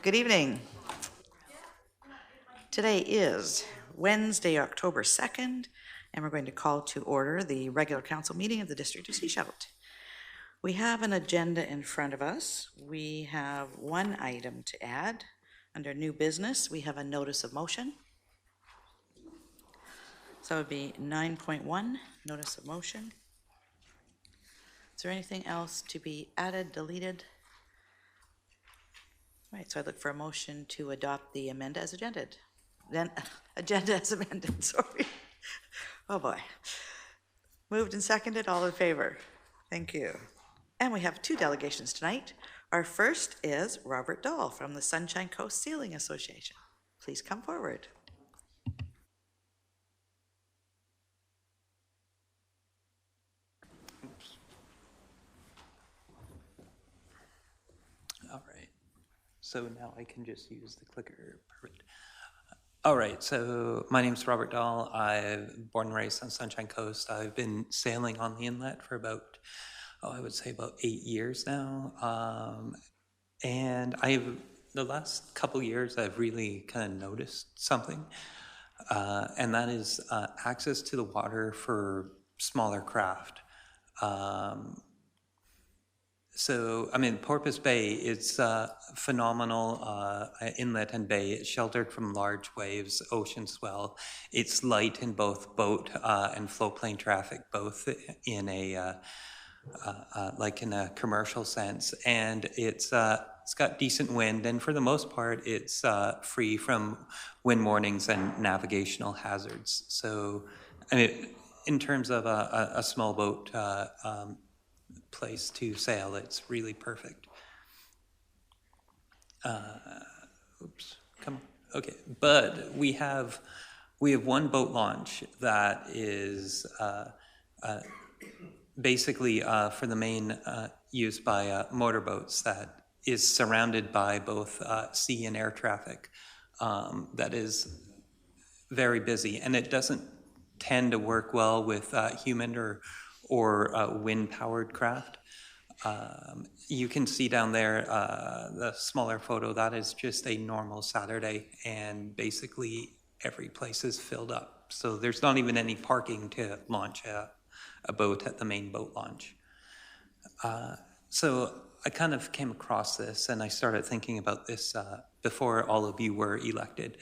Good evening. Today is Wednesday, October 2nd, and we're going to call to order the regular council meeting of the District of Sechelt. We have an agenda in front of us. We have one item to add. Under new business, we have a notice of motion. So it would be 9.1, notice of motion. Is there anything else to be added, deleted? All right, so I look for a motion to adopt the agenda as amended. Agenda as amended, sorry. Oh boy. Moved and seconded, all in favor? Thank you. And we have two delegations tonight. Our first is Robert Dahl from the Sunshine Coast Sailing Association. Please come forward. All right, so now I can just use the clicker. Perfect. All right, so my name's Robert Dahl. I'm born and raised on Sunshine Coast. I've been sailing on the inlet for about, I would say about 8 years now. And the last couple years, I've really kind of noticed something, and that is access to the water for smaller craft. So, I mean, Porpoise Bay, it's phenomenal inlet and bay. It's sheltered from large waves, ocean swell. It's light in both boat and floatplane traffic, both in a like in a commercial sense. And it's got decent wind, and for the most part, it's free from wind warnings and navigational hazards. So, I mean, in terms of a small boat place to sail, it's really perfect. Oops, come on. Okay, but we have one boat launch that is basically for the main use by motorboats, that is surrounded by both sea and air traffic. That is very busy, and it doesn't tend to work well with human or wind-powered craft. You can see down there the smaller photo. That is just a normal Saturday, and basically every place is filled up. So there's not even any parking to launch a boat at the main boat launch. So I kind of came across this, and I started thinking about this before all of you were elected.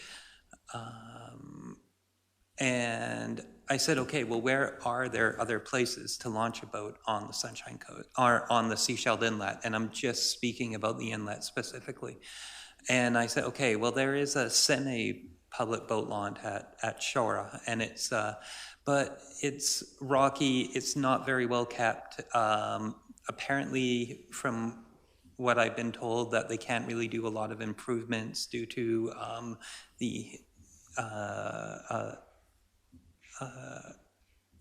And I said, okay, well, where are there other places to launch a boat on the Sunshine Coast or on the Sechelt Inlet? And I'm just speaking about the inlet specifically. And I said, okay, well, there is a semi-public boat launch at Shora, and it's, but it's rocky. It's not very well kept. Apparently, from what I've been told, that they can't really do a lot of improvements due to the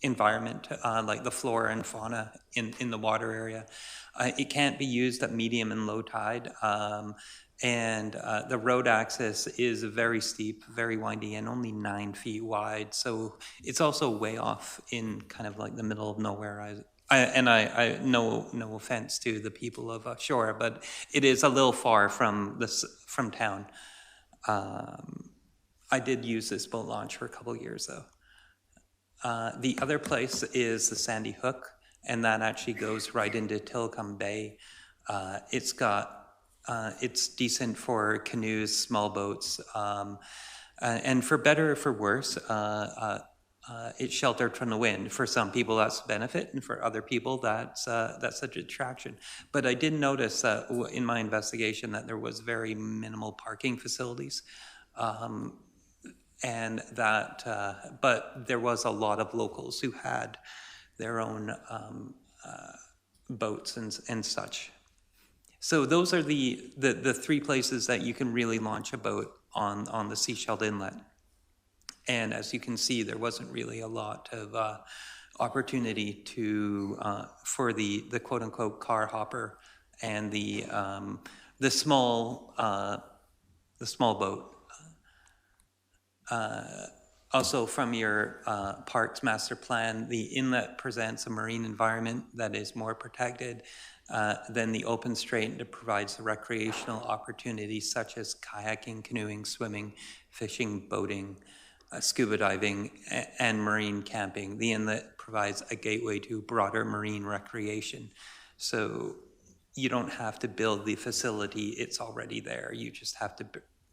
environment, like the flora and fauna in the water area. It can't be used at medium and low tide. And the road access is very steep, very windy, and only 9 feet wide. So it's also way off in kind of like the middle of nowhere. I no offense to the people of Shore, but it is a little far from town. I did use this boat launch for a couple of years though. The other place is the Sandy Hook, and that actually goes right into Tillicum Bay. It's decent for canoes, small boats, and for better or for worse, it's sheltered from the wind. For some people, that's a benefit, and for other people, that's a detraction. But I did notice in my investigation that there was very minimal parking facilities. And that, but there was a lot of locals who had their own boats and such. So those are the 3 places that you can really launch a boat on the Sechelt Inlet. And as you can see, there wasn't really a lot of opportunity for the quote unquote car hopper and the small boat. Also, from your Parks Master Plan, the inlet presents a marine environment that is more protected than the open strait that provides the recreational opportunities such as kayaking, canoeing, swimming, fishing, boating, scuba diving, and marine camping. The inlet provides a gateway to broader marine recreation. So you don't have to build the facility, it's already there. You just have to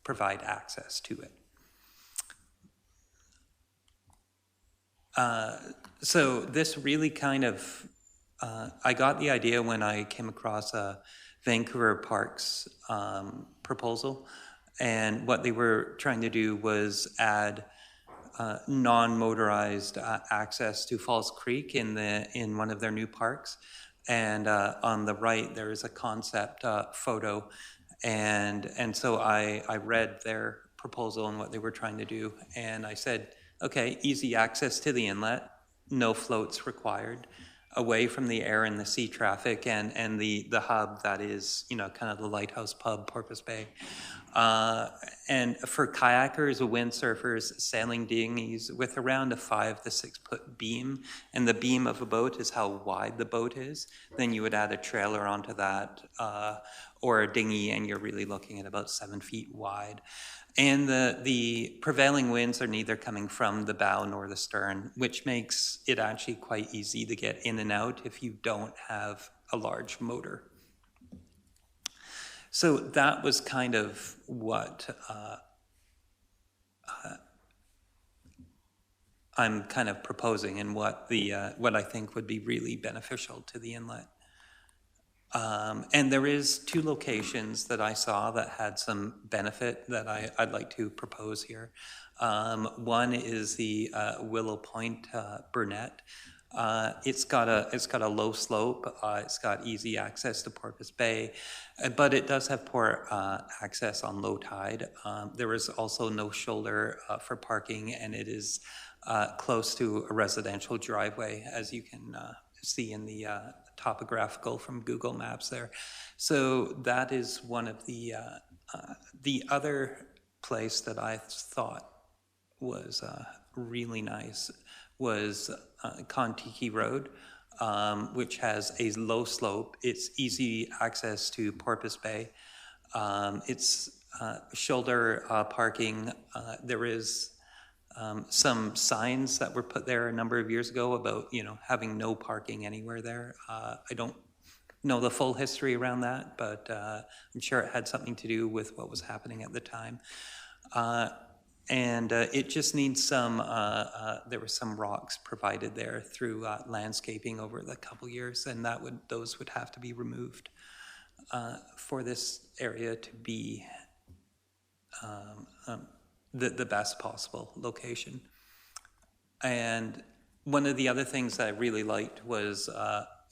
provide access to it. So this really kind of, I got the idea when I came across a Vancouver Parks proposal, and what they were trying to do was add non-motorized access to Falls Creek in one of their new parks. And on the right, there is a concept photo, and so I read their proposal and what they were trying to do, and I said, okay, easy access to the inlet, no floats required, away from the air and the sea traffic and the hub that is, kind of the lighthouse pub, Porpoise Bay. And for kayakers, windsurfers, sailing dinghies with around a 5 to 6 foot beam, and the beam of a boat is how wide the boat is, then you would add a trailer onto that, or a dinghy, and you're really looking at about 7 feet wide. And the prevailing winds are neither coming from the bow nor the stern, which makes it actually quite easy to get in and out if you don't have a large motor. So that was kind of what I'm kind of proposing, and what I think would be really beneficial to the inlet. And there is 2 locations that I saw that had some benefit that I'd like to propose here. One is the Willow Point Burnett. It's got a low slope. It's got easy access to Porpoise Bay, but it does have poor access on low tide. There is also no shoulder for parking, and it is close to a residential driveway, as you can see in the topographical from Google Maps there. So that is one of the other place that I thought was really nice was KONTIKI Road, which has a low slope. It's easy access to Porpoise Bay. It's shoulder parking. There is some signs that were put there a number of years ago about, having no parking anywhere there. I don't know the full history around that, but I'm sure it had something to do with what was happening at the time. And it just needs some, there were some rocks provided there through landscaping over the couple years, and those would have to be removed for this area to be the best possible location. And one of the other things I really liked was,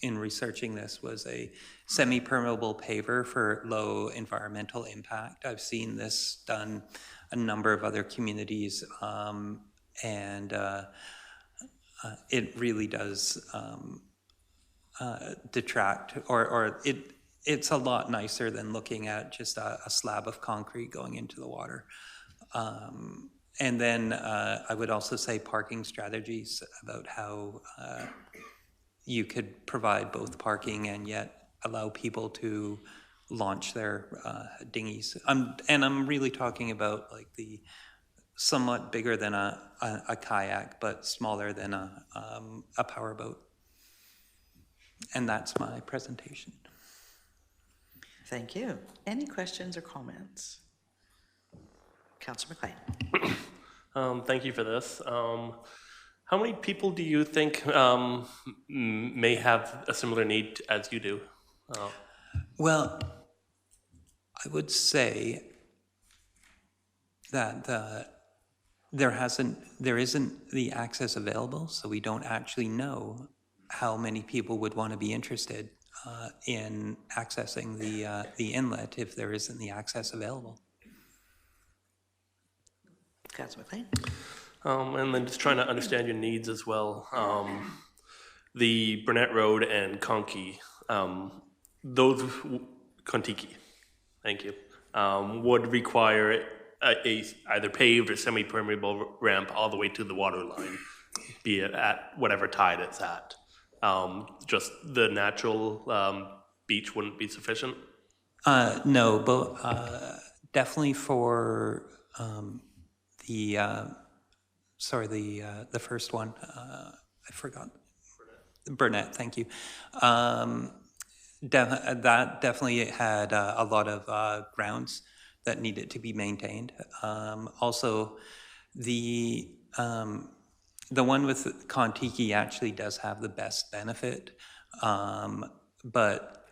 in researching this, was a semi-permeable paver for low environmental impact. I've seen this done a number of other communities, and it really does detract, or it's a lot nicer than looking at just a slab of concrete going into the water. And then I would also say parking strategies, about how you could provide both parking and yet allow people to launch their dinghies. And I'm really talking about like the somewhat bigger than a kayak, but smaller than a powerboat. And that's my presentation. Thank you. Any questions or comments? Councillor McLean. Thank you for this. How many people do you think may have a similar need as you do? Well, I would say that there isn't the access available, so we don't actually know how many people would want to be interested in accessing the inlet if there isn't the access available. Councillor McLean. And then just trying to understand your needs as well. The BURNETT Road and KONTIKI, those KONTIKI, thank you, would require either paved or semi-permeable ramp all the way to the water line, be it at whatever tide it's at. Just the natural beach wouldn't be sufficient? No, but definitely for the first one. I forgot. Burnett, thank you. That definitely had a lot of grounds that needed to be maintained. Also, the one with Kontiki actually does have the best benefit, but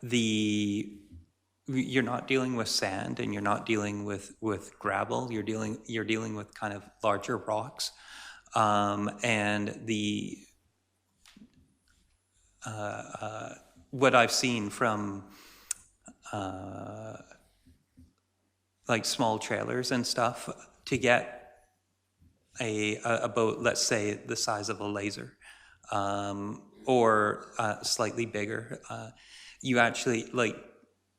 you're not dealing with sand and you're not dealing with gravel. You're dealing with kind of larger rocks, and what I've seen from like small trailers and stuff to get a boat, let's say the size of a laser, or slightly bigger, you actually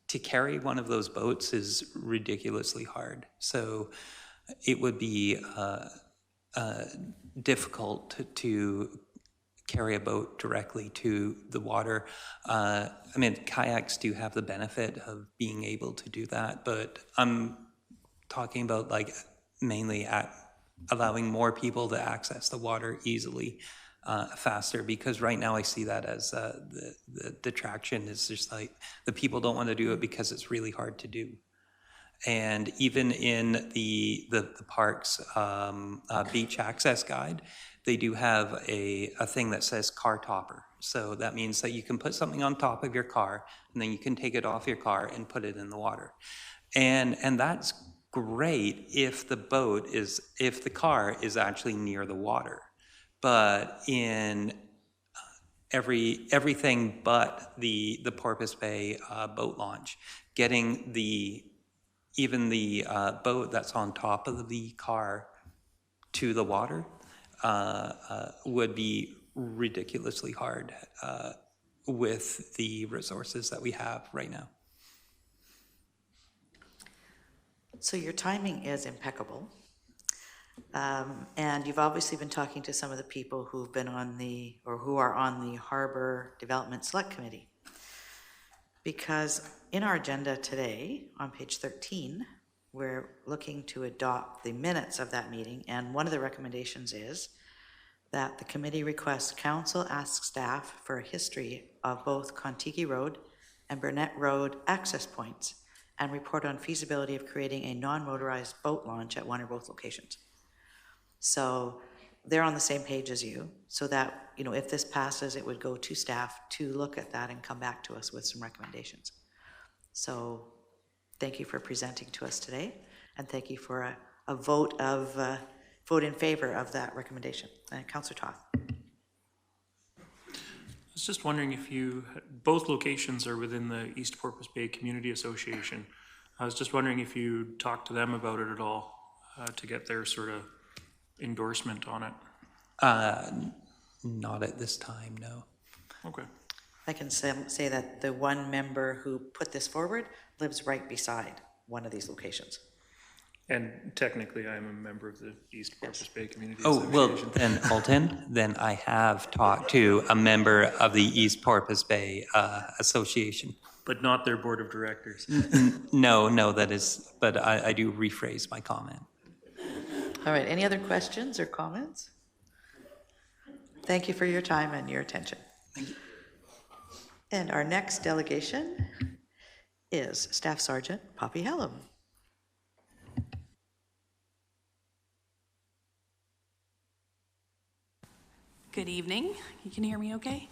to carry one of those boats is ridiculously hard. So it would be difficult to carry a boat directly to the water. I mean, kayaks do have the benefit of being able to do that, but I'm talking about mainly allowing more people to access the water easily, faster, because right now I see that as the traction is just the people don't want to do it because it's really hard to do. And even in the park's beach access guide, they do have a thing that says car topper. So that means that you can put something on top of your car and then you can take it off your car and put it in the water. And that's great if the car is actually near the water. But in everything but the Porpoise Bay boat launch, getting even the boat that's on top of the car to the water would be ridiculously hard with the resources that we have right now. So your timing is impeccable. And you've obviously been talking to some of the people who've been who are on the Harbor Development Select Committee. Because in our agenda today, on page 13, we're looking to adopt the minutes of that meeting, and one of the recommendations is that the committee requests council ask staff for a history of both Kontiki Road and Burnett Road access points and report on feasibility of creating a non-motorized boat launch at one or both locations. So they're on the same page as you, so that, if this passes, it would go to staff to look at that and come back to us with some recommendations. So thank you for presenting to us today, and thank you for a vote in favor of that recommendation. Councillor Toth. I was just wondering if both locations are within the East Porpoise Bay Community Association. I was just wondering if you talked to them about it at all to get their sort of endorsement on it. Not at this time, no. Okay. I can say that the one member who put this forward lives right beside one of these locations. And technically, I'm a member of the East Porpoise Bay Community Association. Oh, well, then, Alton, then I have talked to a member of the East Porpoise Bay Association. But not their board of directors. No, that is, but I do rephrase my comment. All right, any other questions or comments? Thank you for your time and your attention. Thank you. And our next delegation is Staff Sergeant Poppy Hallam. Good evening. You can hear me okay?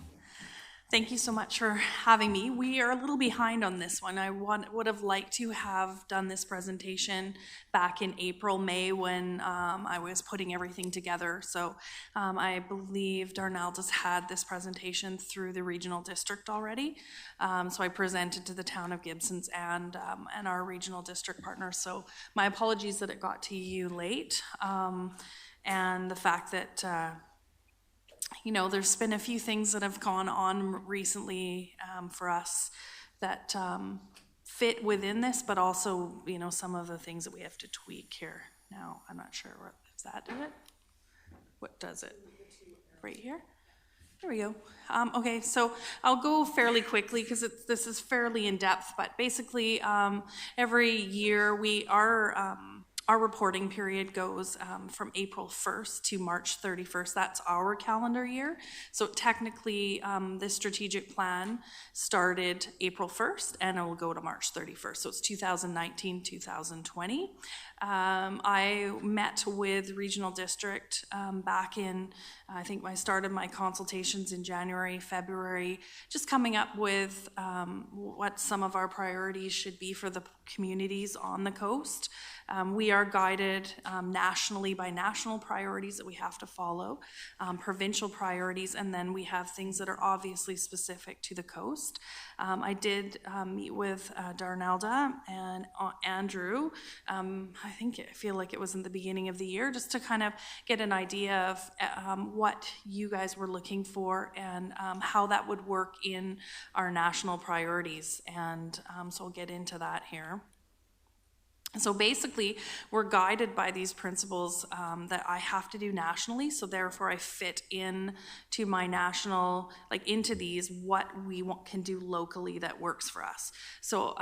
Thank you so much for having me. We are a little behind on this one. I would have liked to have done this presentation back in April, May when I was putting everything together. So I believe Darnell just had this presentation through the regional district already. So I presented to the town of Gibsons and our regional district partners. So my apologies that it got to you late. And the fact that there's been a few things that have gone on recently for us that fit within this, but also, you know, some of the things that we have to tweak here. Now, I'm not sure what, does that do it? What does it? Right here? There we go. Okay, so I'll go fairly quickly because this is fairly in-depth, but basically every year our reporting period goes from April 1st to March 31st. That's our calendar year. So technically, this strategic plan started April 1st and it will go to March 31st. So it's 2019, 2020. I met with Regional District back in, I think I started my consultations in January, February, just coming up with what some of our priorities should be for the communities on the coast. We are guided nationally by national priorities that we have to follow, provincial priorities, and then we have things that are obviously specific to the coast. I did meet with Darnelda and Andrew, I feel like it was in the beginning of the year, just to kind of get an idea of what you guys were looking for and how that would work in our national priorities. And so I'll get into that here. So basically, we're guided by these principles that I have to do nationally, so therefore I fit in to my national, like into these, what we can do locally that works for us. So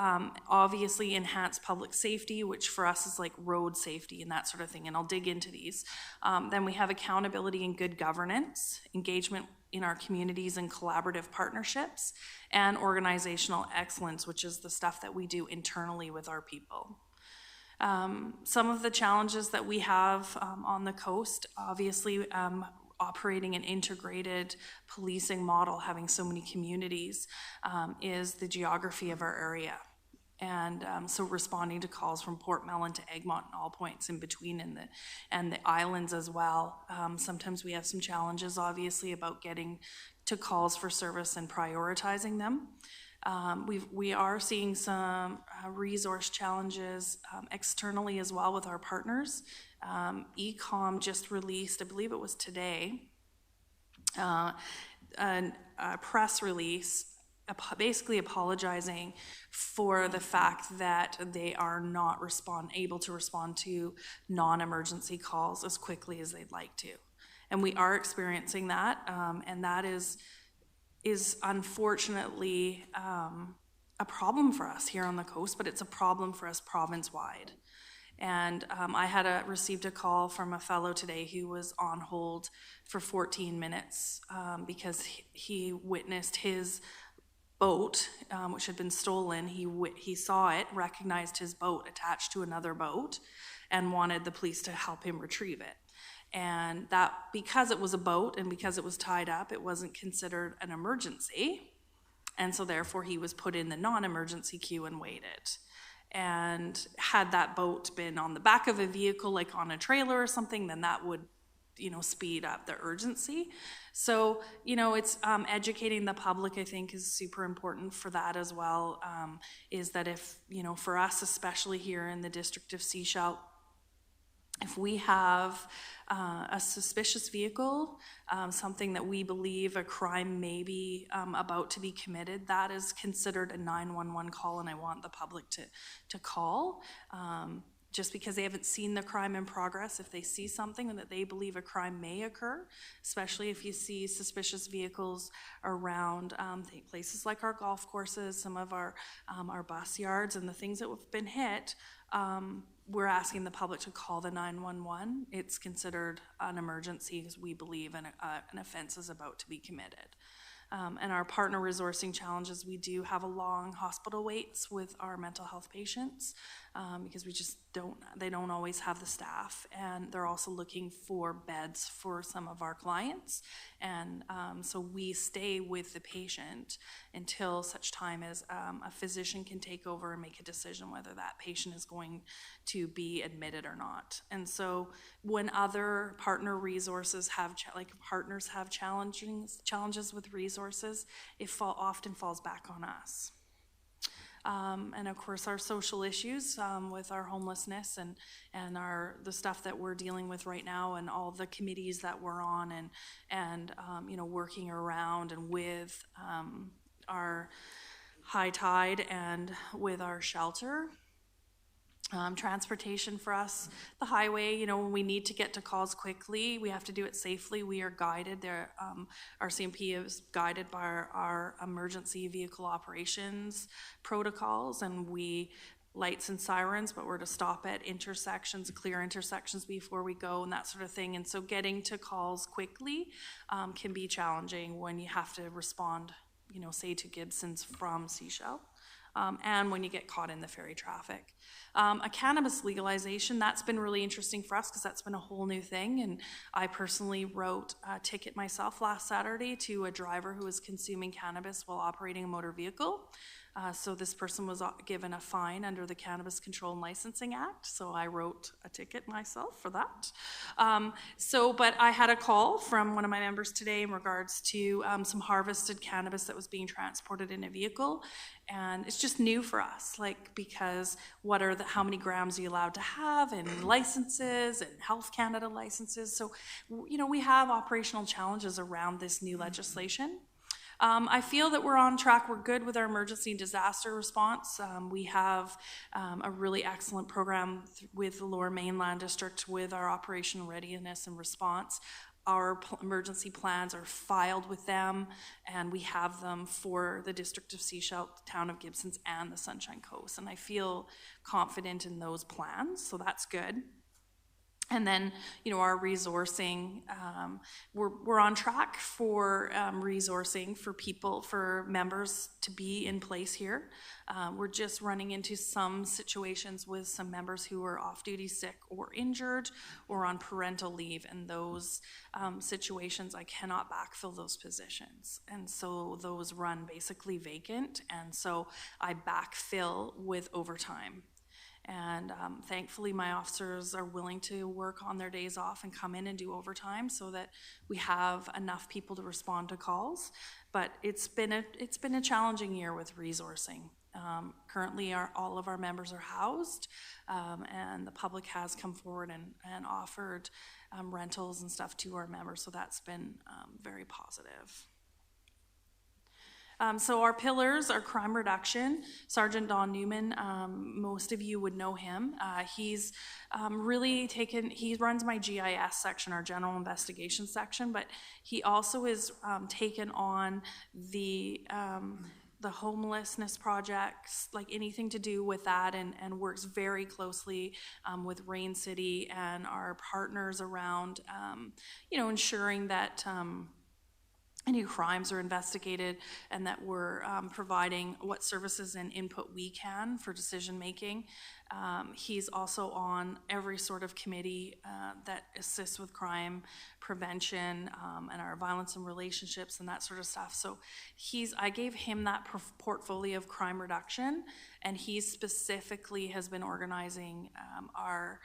obviously enhanced public safety, which for us is like road safety and that sort of thing, and I'll dig into these. Then we have accountability and good governance, engagement in our communities and collaborative partnerships, and organizational excellence, which is the stuff that we do internally with our people. Some of the challenges that we have on the coast, obviously operating an integrated policing model, having so many communities, is the geography of our area. And so responding to calls from Port Mellon to Egmont and all points in between and the islands as well. Sometimes we have some challenges, obviously, about getting to calls for service and prioritizing them. We are seeing some resource challenges externally as well with our partners. ECOM just released, I believe it was today, a press release basically apologizing for the fact that they are not able to respond to non-emergency calls as quickly as they'd like to. And we are experiencing that, and that is unfortunately a problem for us here on the coast, but it's a problem for us province-wide. And I had received a call from a fellow today who was on hold for 14 minutes because he witnessed his boat, which had been stolen. He saw it, recognized his boat attached to another boat, and wanted the police to help him retrieve it. And that, because it was a boat and because it was tied up, it wasn't considered an emergency. And so therefore he was put in the non-emergency queue and waited. And had that boat been on the back of a vehicle, like on a trailer or something, then that would, speed up the urgency. So, it's educating the public, I think, is super important for that as well, is that if, for us, especially here in the District of Sechelt, if we have a suspicious vehicle, something that we believe a crime may be about to be committed, that is considered a 911 call, and I want the public to call. Just because they haven't seen the crime in progress, if they see something and that they believe a crime may occur, especially if you see suspicious vehicles around places like our golf courses, some of our bus yards, and the things that have been hit, we're asking the public to call the 911. It's considered an emergency because we believe an offense is about to be committed. And our partner resourcing challenges, we do have a long hospital waits with our mental health patients because they don't always have the staff, and they're also looking for beds for some of our clients. And so we stay with the patient until such time as a physician can take over and make a decision whether that patient is going to be admitted or not. And so when other partner resources partners have challenges with resources, it often falls back on us. And of course our social issues with our homelessness and the stuff that we're dealing with right now, and all the committees that we're on, and working around and with our high tide and with our shelter. Transportation for us, the highway, you know, when we need to get to calls quickly, we have to do it safely. We are guided there. Our CMP is guided by our emergency vehicle operations protocols, and we lights and sirens, but we're to stop at intersections, clear intersections before we go and that sort of thing. And so getting to calls quickly can be challenging when you have to respond, you know, say to Gibson's from Seashell. And when you get caught in the ferry traffic. A cannabis legalization, that's been really interesting for us because that's been a whole new thing. And I personally wrote a ticket myself last Saturday to a driver who was consuming cannabis while operating a motor vehicle. So this person was given a fine under the Cannabis Control and Licensing Act. So I wrote a ticket myself for that. But I had a call from one of my members today in regards to some harvested cannabis that was being transported in a vehicle. And it's just new for us, like, because how many grams are you allowed to have, and licenses and Health Canada licenses. So, you know, we have operational challenges around this new legislation. I feel that we're on track. We're good with our emergency and disaster response. We have a really excellent program with the Lower Mainland District with our operational readiness and response. Our emergency plans are filed with them, and we have them for the District of Seashell, the Town of Gibsons, and the Sunshine Coast. And I feel confident in those plans, so that's good. And then, you know, our resourcing, we're on track for resourcing for members to be in place here. We're just running into some situations with some members who are off-duty sick or injured or on parental leave, and those situations, I cannot backfill those positions. And so those run basically vacant, and so I backfill with overtime. And thankfully my officers are willing to work on their days off and come in and do overtime so that we have enough people to respond to calls. But it's been a challenging year with resourcing. Currently all of our members are housed, and the public has come forward and offered rentals and stuff to our members, so that's been very positive. So our pillars are crime reduction. Sergeant Don Newman, most of you would know him. He's he runs my GIS section, our general investigation section, but he also is taken on the homelessness projects, like anything to do with that, and works very closely with Rain City and our partners around, you know, ensuring that any crimes are investigated and that we're providing what services and input we can for decision making. He's also on every sort of committee that assists with crime prevention and our violence and relationships and that sort of stuff. So I gave him that portfolio of crime reduction, and he specifically has been organizing our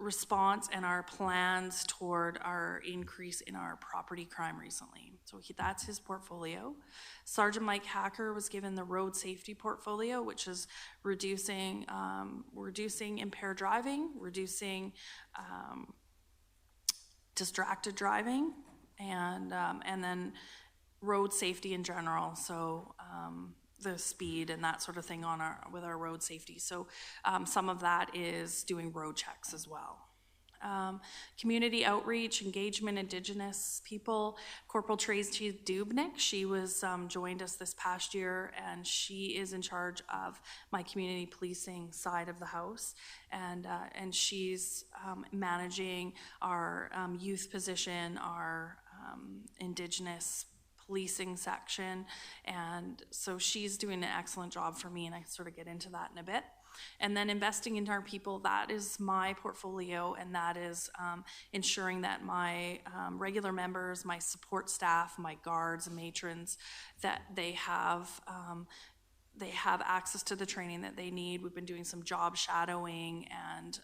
response and our plans toward our increase in our property crime recently. So that's his portfolio. Sergeant Mike Hacker was given the road safety portfolio, which is reducing impaired driving, reducing distracted driving, and then road safety in general. So the speed and that sort of thing with our road safety. So some of that is doing road checks as well. Community outreach, engagement, Indigenous people. Corporal Tracy Dubnik, she was joined us this past year, and she is in charge of my community policing side of the house, and she's managing our youth position, our Indigenous policing section, and so she's doing an excellent job for me, and I sort of get into that in a bit. And then investing into our people, that is my portfolio, and that is ensuring that my regular members, my support staff, my guards and matrons, that they have access to the training that they need. We've been doing some job shadowing, and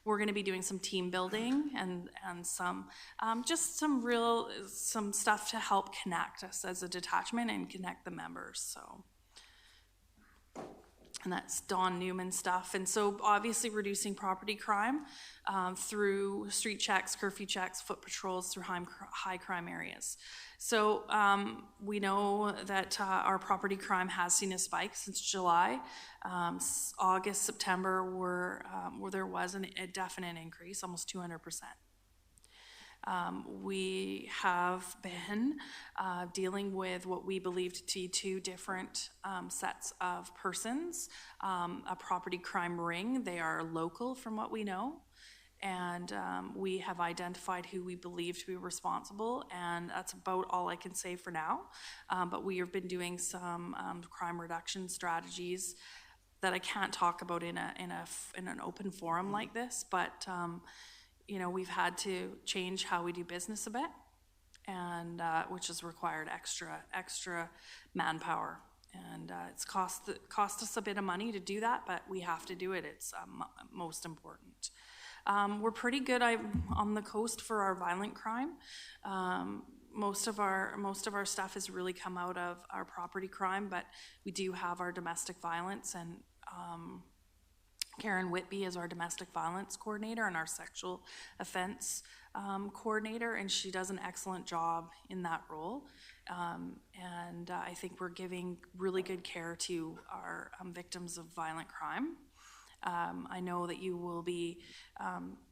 we're going to be doing some team building and some stuff to help connect us as a detachment and connect the members. So and that's Don Newman stuff. And so obviously reducing property crime through street checks, curfew checks, foot patrols through high crime areas. So we know that our property crime has seen a spike since July. August, September where there was a definite increase, almost 200%. We have been dealing with what we believe to be two different sets of persons, a property crime ring. They are local from what we know, and we have identified who we believe to be responsible, and that's about all I can say for now. But we have been doing some crime reduction strategies that I can't talk about in an open forum like this, but you know, we've had to change how we do business a bit, and which has required extra manpower, and it's cost us a bit of money to do that, but we have to do it. It's most important. We're pretty good on the coast for our violent crime. Most of our stuff has really come out of our property crime, but we do have our domestic violence, and Karen Whitby is our domestic violence coordinator and our sexual offense coordinator, and she does an excellent job in that role. And I think we're giving really good care to our victims of violent crime. I know that you will be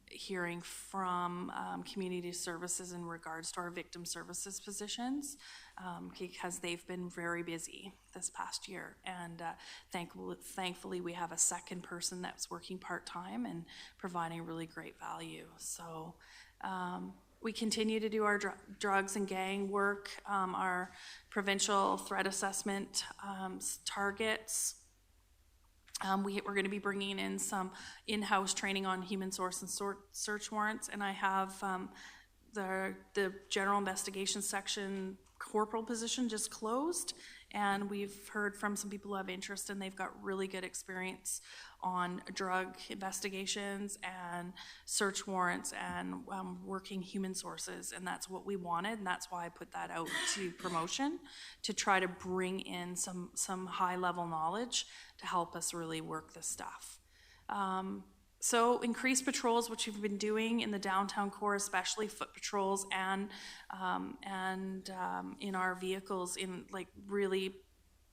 hearing from community services in regards to our victim services positions, because they've been very busy this past year, and thankfully we have a second person that's working part-time and providing really great value. So we continue to do our drugs and gang work, our provincial threat assessment targets. We're going to be bringing in some in-house training on human source and search warrants, and I have the general investigation section corporal position just closed, and we've heard from some people who have interest, and they've got really good experience on drug investigations and search warrants and working human sources, and that's what we wanted, and that's why I put that out to promotion, to try to bring in some high-level knowledge to help us really work this stuff. So increased patrols, which we've been doing in the downtown core, especially foot patrols, and in our vehicles, in like really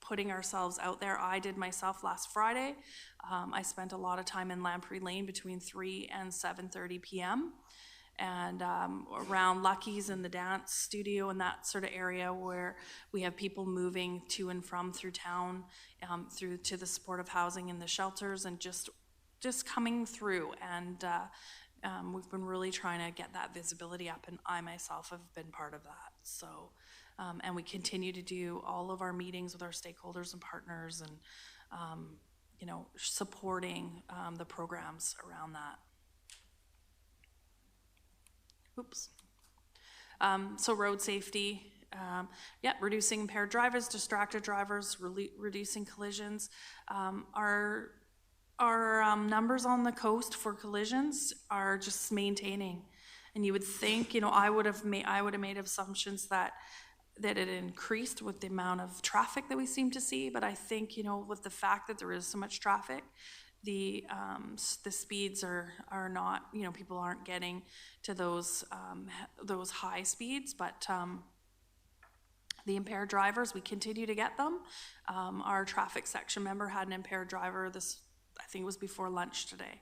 putting ourselves out there. I did myself last Friday. I spent a lot of time in Lamprey Lane between 3 and 7:30 p.m. and around Lucky's and the dance studio and that sort of area where we have people moving to and from through town, through to the supportive housing and the shelters, and just coming through, and we've been really trying to get that visibility up, and I myself have been part of that. So, and we continue to do all of our meetings with our stakeholders and partners, and you know, supporting the programs around that. Oops. So road safety, reducing impaired drivers, distracted drivers, reducing collisions. Our numbers on the coast for collisions are just maintaining, and you would think, you know, I would have made assumptions that it increased with the amount of traffic that we seem to see, but I think, you know, with the fact that there is so much traffic, the speeds are not, you know, people aren't getting to those high speeds, but the impaired drivers, we continue to get them. Our traffic section member had an impaired driver I think it was before lunch today.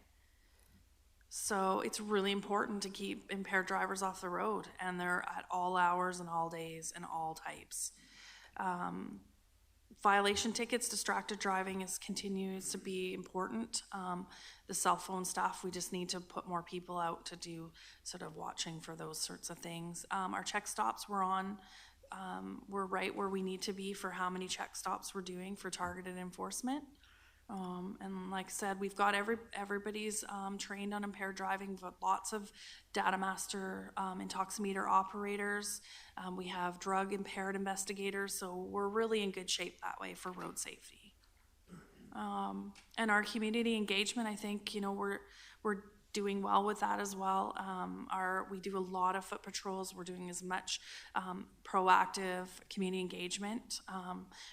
So it's really important to keep impaired drivers off the road, and they're at all hours and all days and all types. Violation tickets, distracted driving continues to be important. The cell phone stuff, we just need to put more people out to do sort of watching for those sorts of things. Our check stops we're right where we need to be for how many check stops we're doing for targeted enforcement. And like I said, we've got everybody's trained on impaired driving. We've got lots of data master intoximeter operators. We have drug impaired investigators, so we're really in good shape that way for road safety. And our community engagement, I think, you know, we're doing well with that as well. We do a lot of foot patrols. We're doing as much proactive community engagement.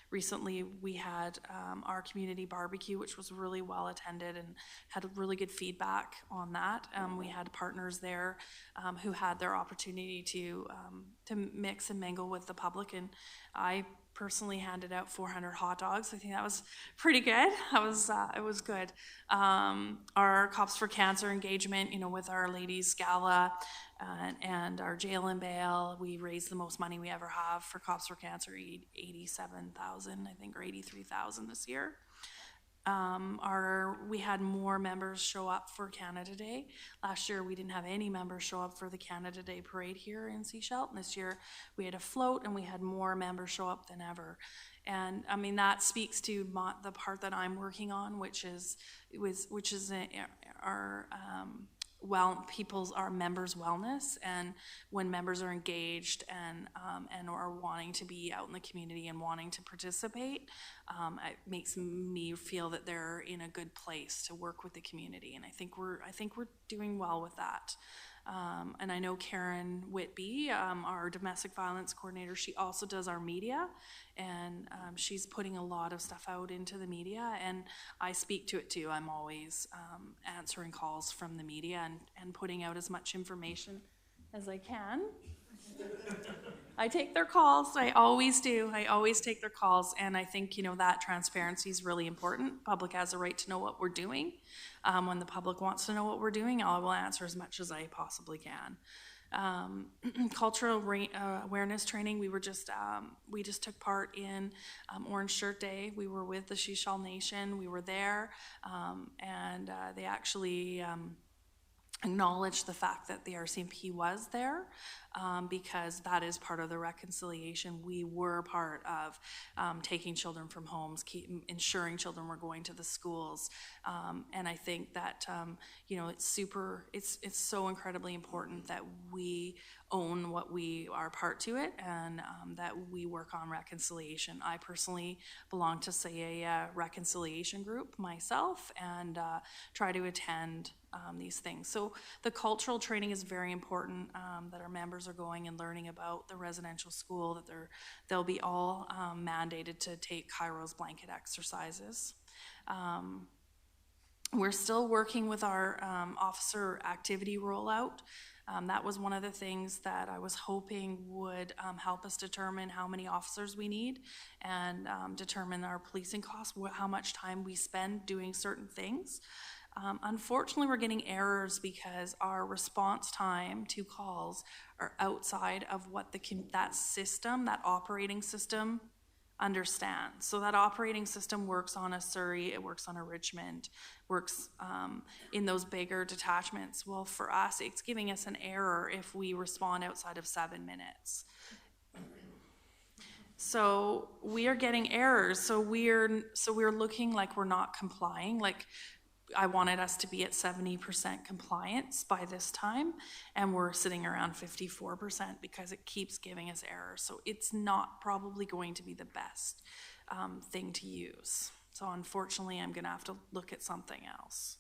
Recently, we had our community barbecue, which was really well attended and had really good feedback on that. We had partners there who had their opportunity to mix and mingle with the public, and I personally handed out 400 hot dogs. I think that was pretty good. It was good. Our Cops for Cancer engagement, with our ladies gala and our jail and bail, we raised the most money we ever have for Cops for Cancer, 87,000, I think, or 83,000 this year. We had more members show up for Canada Day. Last year we didn't have any members show up for the Canada Day parade here in Sechelt. And this year we had a float and we had more members show up than ever. And I mean, that speaks to the part that I'm working on, which is our our members' wellness, and when members are engaged and are wanting to be out in the community and wanting to participate, it makes me feel that they're in a good place to work with the community, and I think we're doing well with that. And I know Karen Whitby, our domestic violence coordinator, she also does our media, and she's putting a lot of stuff out into the media, and I speak to it too. I'm always answering calls from the media and putting out as much information as I can. I take their calls. I always do. I always take their calls, and I think that transparency is really important. Public has a right to know what we're doing. When the public wants to know what we're doing, I will answer as much as I possibly can. Cultural awareness training. We just took part in Orange Shirt Day. We were with the Sechelt Nation. We were there, and they actually acknowledged the fact that the RCMP was there, because that is part of the reconciliation. We were part of taking children from homes, ensuring children were going to the schools, and I think that it's so incredibly important that we own what we are part to it, and that we work on reconciliation. I personally belong to, say, a reconciliation group myself, and try to attend these things. So the cultural training is very important, that our members are going and learning about the residential school, that they'll be all mandated to take Kairos blanket exercises. We're still working with our officer activity rollout. That was one of the things that I was hoping would help us determine how many officers we need, and determine our policing costs, how much time we spend doing certain things. Unfortunately, we're getting errors because our response time to calls are outside of what that operating system understands. So that operating system works on a Surrey, it works on a Richmond, works in those bigger detachments. Well, for us, it's giving us an error if we respond outside of 7 minutes. So we are getting errors. So we're looking like we're not complying. Like, I wanted us to be at 70% compliance by this time, and we're sitting around 54% because it keeps giving us errors. So it's not probably going to be the best thing to use. So unfortunately, I'm gonna have to look at something else.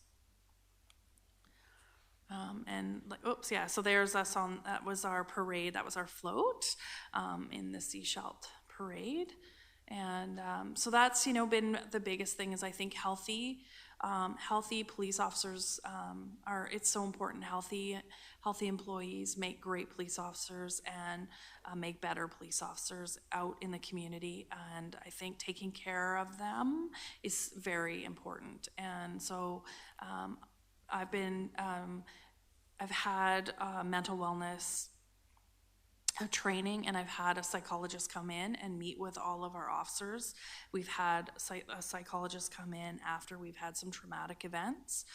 So there's us on, that was our parade, that was our float in the Sechelt parade. And so that's, been the biggest thing, is I think healthy police officers it's so important. Healthy employees make great police officers, and make better police officers out in the community. And I think taking care of them is very important. And so I've had mental wellness training, and I've had a psychologist come in and meet with all of our officers. We've had a psychologist come in after we've had some traumatic events,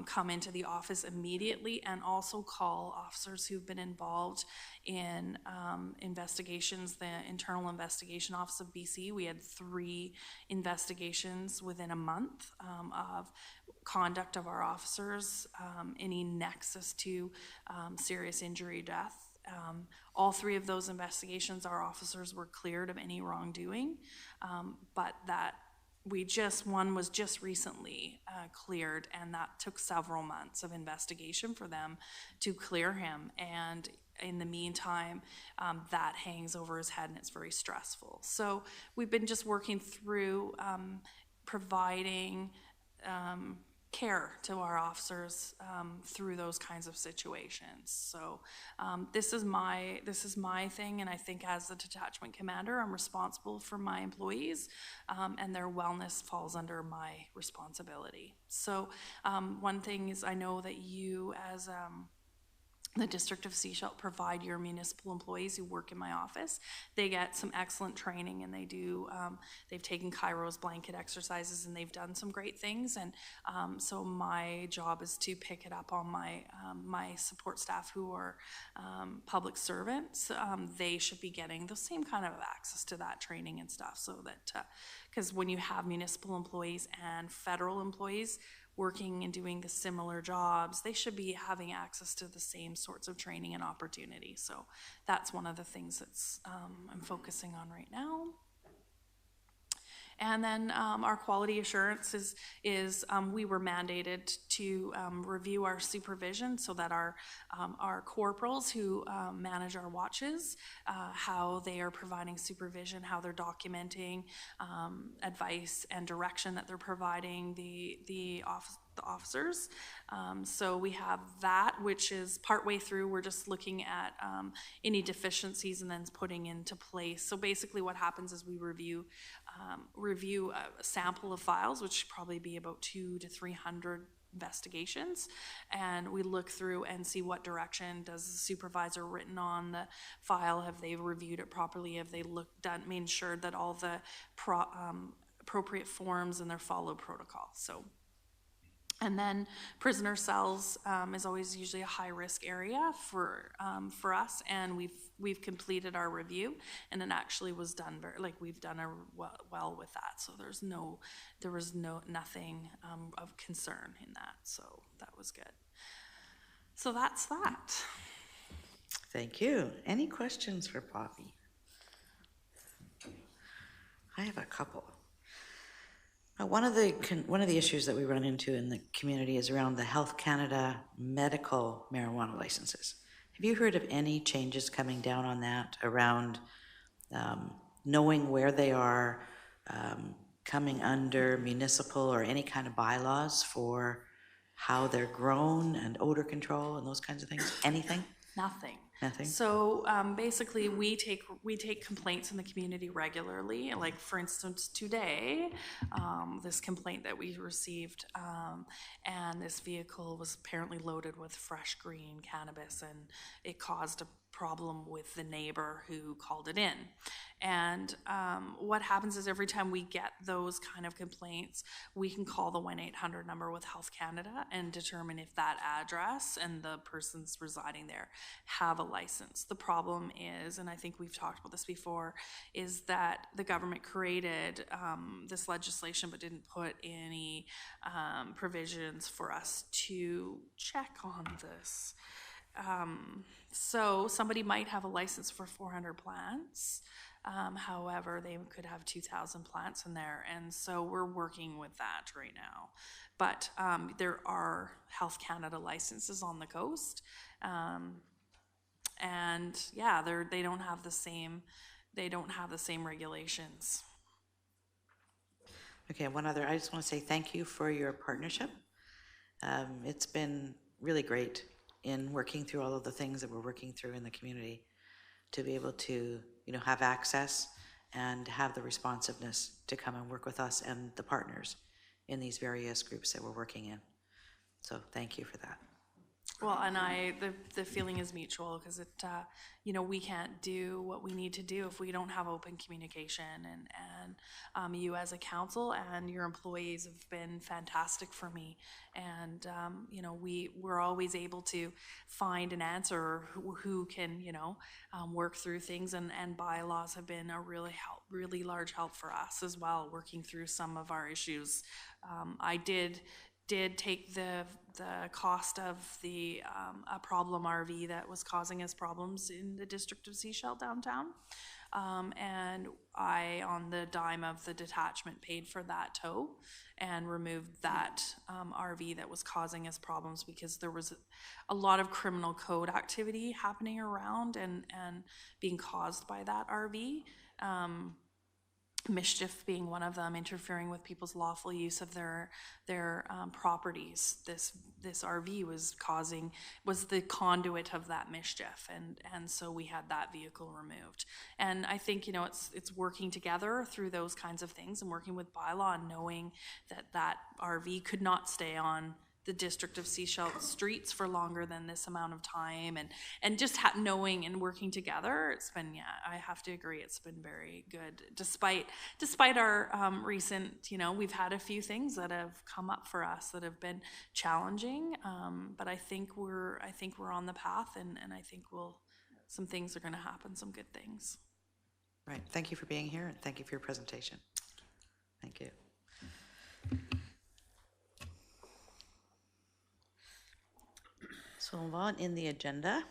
come into the office immediately, and also call officers who've been involved in investigations. The Internal Investigation Office of BC, we had 3 investigations within a month of conduct of our officers, any nexus to serious injury, death. All 3 of those investigations, our officers were cleared of any wrongdoing, but that one was just recently cleared, and that took several months of investigation for them to clear him. And in the meantime, that hangs over his head, and it's very stressful. So we've been just working through providing care to our officers through those kinds of situations. So this is my thing, and I think as the detachment commander, I'm responsible for my employees, and their wellness falls under my responsibility. So one thing is, I know that you as the District of Sechelt provide your municipal employees who work in my office. They get some excellent training, and they do, they've taken Cairo's blanket exercises, and they've done some great things. And so my job is to pick it up on my support staff who are public servants. They should be getting the same kind of access to that training and stuff, so that, because when you have municipal employees and federal employees working and doing the similar jobs, they should be having access to the same sorts of training and opportunity. So that's one of the things that's I'm focusing on right now. And then our quality assurance is we were mandated to review our supervision, so that our corporals who manage our watches, how they are providing supervision, how they're documenting advice and direction that they're providing the officers. So we have that, which is partway through. We're just looking at any deficiencies and then putting into place. So basically what happens is we review a sample of files, which should probably be about 200 to 300 investigations, and we look through and see what direction does the supervisor written on the file. Have they reviewed it properly? Have they made sure that all the appropriate forms and their follow protocol? So. And then prisoner cells is always usually a high risk area for us, and we've completed our review, and it actually was done we've done well with that. So there was nothing of concern in that. So that was good. So that's that. Thank you. Any questions for Poppy? I have a couple. One of the issues that we run into in the community is around the Health Canada medical marijuana licenses. Have you heard of any changes coming down on that, around knowing where they are coming under municipal or any kind of bylaws for how they're grown and odor control and those kinds of things? Anything? Nothing. Nothing? So basically we take complaints in the community regularly. Like for instance, today, this complaint that we received, and this vehicle was apparently loaded with fresh green cannabis, and it caused a problem with the neighbor who called it in. And what happens is every time we get those kind of complaints, we can call the 1-800 number with Health Canada and determine if that address and the person's residing there have a license. The problem is, and I think we've talked about this before, is that the government created this legislation but didn't put any provisions for us to check on this. So somebody might have a license for 400 plants. However, they could have 2,000 plants in there. And so we're working with that right now. But there are Health Canada licenses on the coast. And yeah, they don't have the same regulations. Okay, one other, I just want to say thank you for your partnership. It's been really great in working through all of the things that we're working through in the community, to be able to, have access and have the responsiveness to come and work with us and the partners in these various groups that we're working in. So thank you for that. Well, and the feeling is mutual, because it, we can't do what we need to do if we don't have open communication. And you as a council and your employees have been fantastic for me. And we're always able to find an answer who can work through things. And bylaws have been a really large help for us as well, working through some of our issues. I did take the cost of the a problem RV that was causing us problems in the District of Sechelt downtown. And I, on the dime of the detachment, paid for that tow and removed that RV that was causing us problems, because there was a lot of criminal code activity happening around and being caused by that RV. Mischief being one of them, interfering with people's lawful use of their properties. This RV was the conduit of that mischief, and so we had that vehicle removed. And I think, it's working together through those kinds of things, and working with Bylaw and knowing that RV could not stay on the District of Sechelt streets for longer than this amount of time, and just knowing and working together, it's been, I have to agree, it's been very good, despite our recent, we've had a few things that have come up for us that have been challenging, but I think we're on the path, and I think some things are going to happen, some good things. Right, thank you for being here, and thank you for your presentation. Thank you. So we'll move on in the agenda.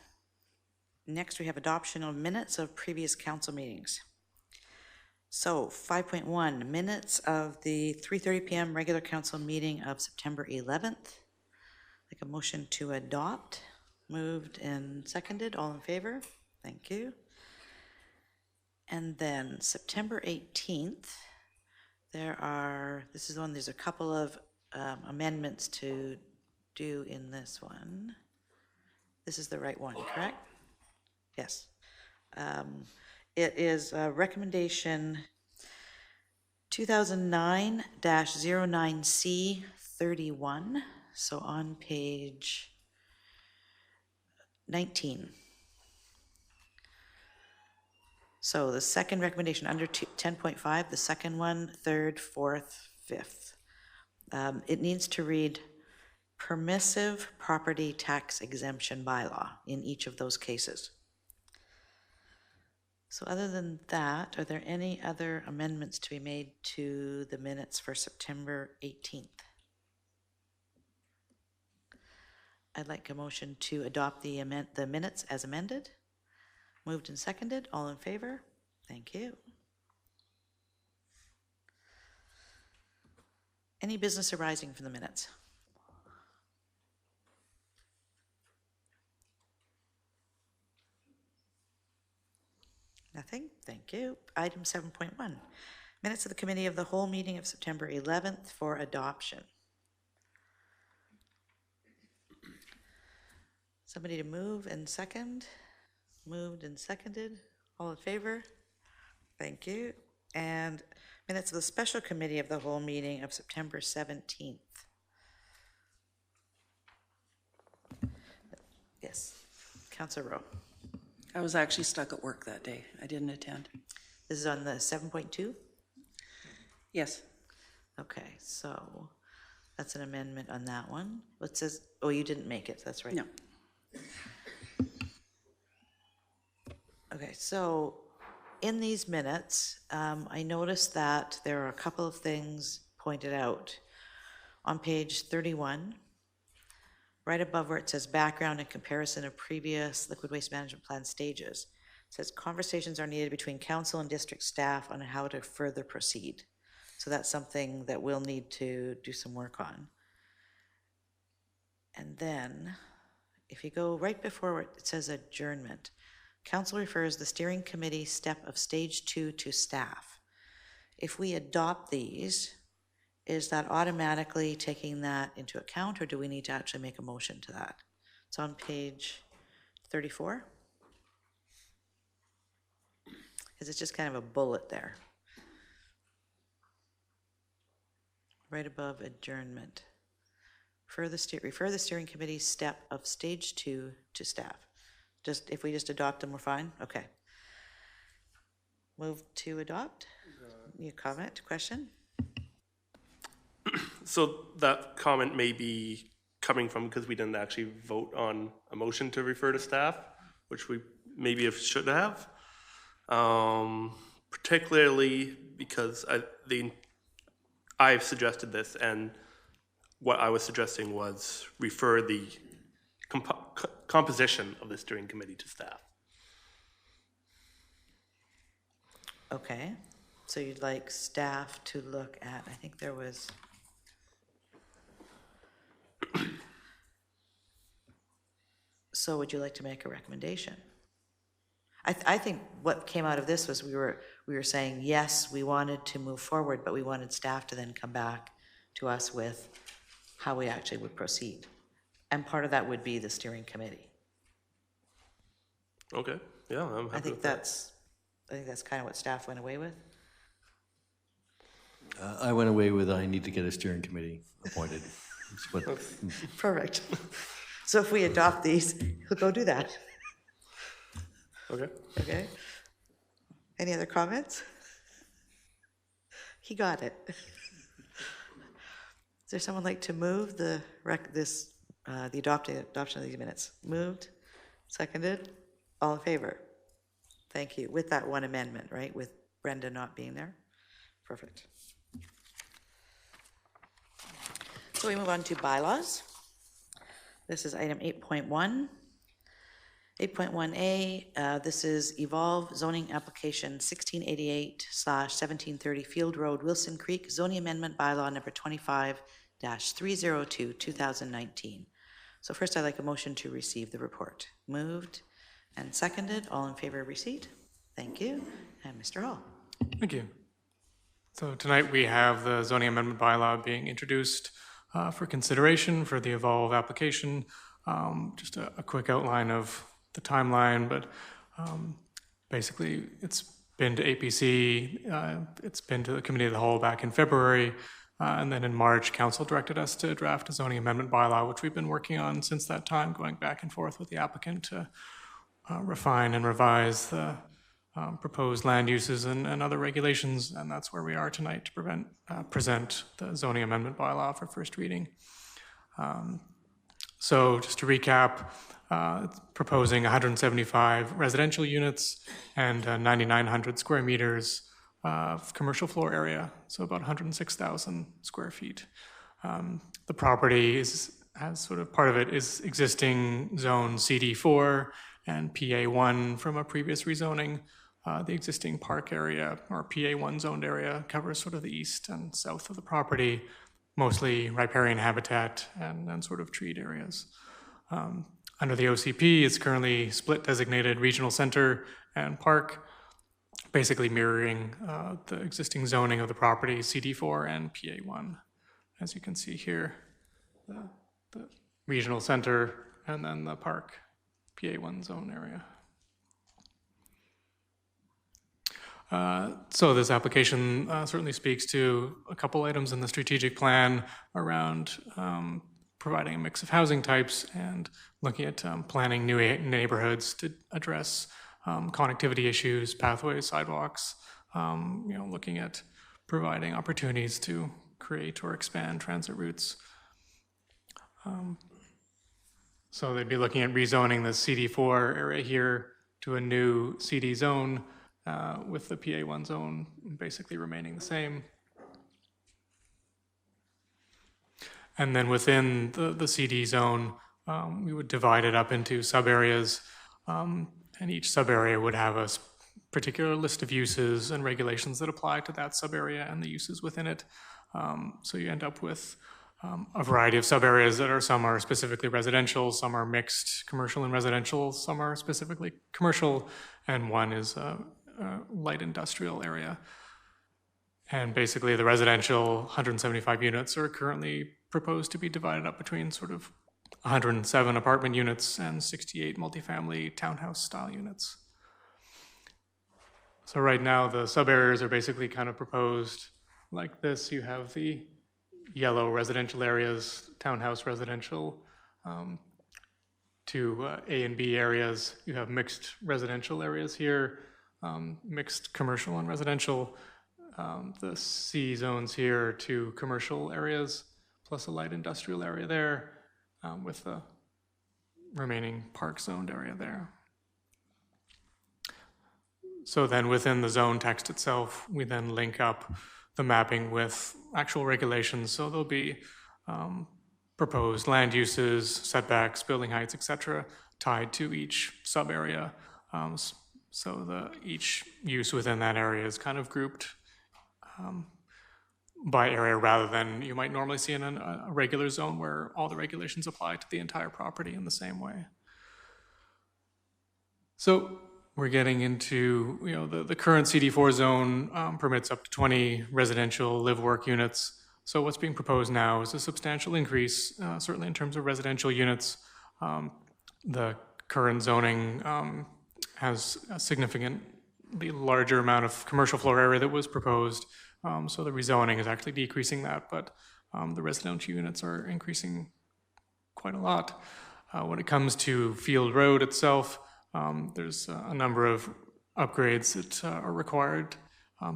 Next, we have adoption of minutes of previous council meetings. So 5.1, minutes of the 3:30 p.m. regular council meeting of September 11th. Like a motion to adopt. Moved and seconded. All in favor? Thank you. And then September 18th, there's a couple of amendments to do in this one. This is the right one, correct? Yes. It is recommendation 2009-09C31, so on page 19. So the second recommendation under 10.5, the second one, third, fourth, fifth. It needs to read permissive property tax exemption bylaw in each of those cases. So other than that, are there any other amendments to be made to the minutes for September 18th? I'd like a motion to adopt the minutes as amended. Moved and seconded. All in favor? Thank you. Any business arising from the minutes? Nothing? Thank you. Item 7.1, minutes of the committee of the whole meeting of September 11th for adoption. Somebody to move and second? Moved and seconded. All in favor? Thank you. And minutes of the special committee of the whole meeting of September 17th. Yes. Councillor Rowe. I was actually stuck at work that day. I didn't attend. This is on the 7.2? Yes. Okay, so that's an amendment on that one. It says, oh, you didn't make it, that's right. No. Okay, so in these minutes, I noticed that there are a couple of things pointed out. On page 31, right above where it says background and comparison of previous liquid waste management plan stages, it says conversations are needed between council and district staff on how to further proceed. So that's something that we'll need to do some work on. And then, if you go right before it says adjournment, council refers the steering committee step of stage 2 to staff. If we adopt these, is that automatically taking that into account, or do we need to actually make a motion to that? It's on page 34. Because it's just kind of a bullet there. Right above adjournment. Refer the steering committee step of stage 2 to staff. If we just adopt them, we're fine? Okay. Move to adopt? Your comment, question? So that comment may be coming from because we didn't actually vote on a motion to refer to staff, which we maybe should have. Particularly because I've suggested this, and what I was suggesting was refer the composition of the steering committee to staff. Okay, so you'd like staff to look at, I think there was. So would you like to make a recommendation? I think what came out of this was we were saying, yes, we wanted to move forward, but we wanted staff to then come back to us with how we actually would proceed. And part of that would be the steering committee. Okay, yeah, I'm happy I think with that. that's kind of what staff went away with. I went away with I need to get a steering committee appointed. That's what, Perfect. So if we adopt these, he'll go do that. Okay. Okay? Any other comments? He got it. Is there someone like to move the adoption of these minutes? Moved? Seconded? All in favor? Thank you. With that one amendment, right? With Brenda not being there? Perfect. So we move on to bylaws. This is item 8.1. 8.1A, this is Evolve Zoning Application 1688/1730 Field Road, Wilson Creek, Zoning Amendment Bylaw number 25-302, 2019. So first I'd like a motion to receive the report. Moved and seconded. All in favor of receipt? Thank you. And Mr. Hall. Thank you. So tonight we have the zoning amendment bylaw being introduced for consideration for the Evolve application. Just a quick outline of the timeline, but basically it's been to APC, it's been to the Committee of the Whole back in February, and then in March, Council directed us to draft a zoning amendment bylaw, which we've been working on since that time, going back and forth with the applicant to refine and revise the proposed land uses and other regulations, and that's where we are tonight to present the zoning amendment bylaw for first reading. So just to recap, it's proposing 175 residential units and 9,900 square meters of commercial floor area, so about 106,000 square feet. The property has sort of part of it is existing zone CD4 and PA1 from a previous rezoning. The existing park area or PA1 zoned area covers sort of the east and south of the property, mostly riparian habitat and sort of treed areas. Under the OCP, it's currently split designated regional center and park, basically mirroring the existing zoning of the property, CD4 and PA1. As you can see here, the regional center and then the park, PA1 zone area. So this application certainly speaks to a couple items in the strategic plan around providing a mix of housing types and looking at planning new neighborhoods to address connectivity issues, pathways, sidewalks, looking at providing opportunities to create or expand transit routes. So they'd be looking at rezoning the CD4 area here to a new CD zone with the PA1 zone basically remaining the same. And then within the CD zone, we would divide it up into sub-areas, and each sub-area would have a particular list of uses and regulations that apply to that sub-area and the uses within it. So you end up with a variety of sub-areas that some are specifically residential, some are mixed commercial and residential, some are specifically commercial, and one is a light industrial area. And basically the residential 175 units are currently proposed to be divided up between sort of 107 apartment units and 68 multifamily townhouse style units. So right now the sub-areas are basically kind of proposed like this. You have the yellow residential areas, townhouse residential, two A and B areas. You have mixed residential areas here, mixed commercial and residential. The C zones here, two commercial areas, plus a light industrial area there, with the remaining park zoned area there. So then within the zone text itself, we then link up the mapping with actual regulations. So there'll be proposed land uses, setbacks, building heights, etc., tied to each sub area. So each use within that area is kind of grouped by area rather than you might normally see in a regular zone where all the regulations apply to the entire property in the same way. So we're getting into, the current CD4 zone permits up to 20 residential live-work units. So what's being proposed now is a substantial increase, certainly in terms of residential units. The current zoning has a significantly larger amount of commercial floor area that was proposed. So the rezoning is actually decreasing that, but the residential units are increasing quite a lot. When it comes to Field Road itself, there's a number of upgrades that are required,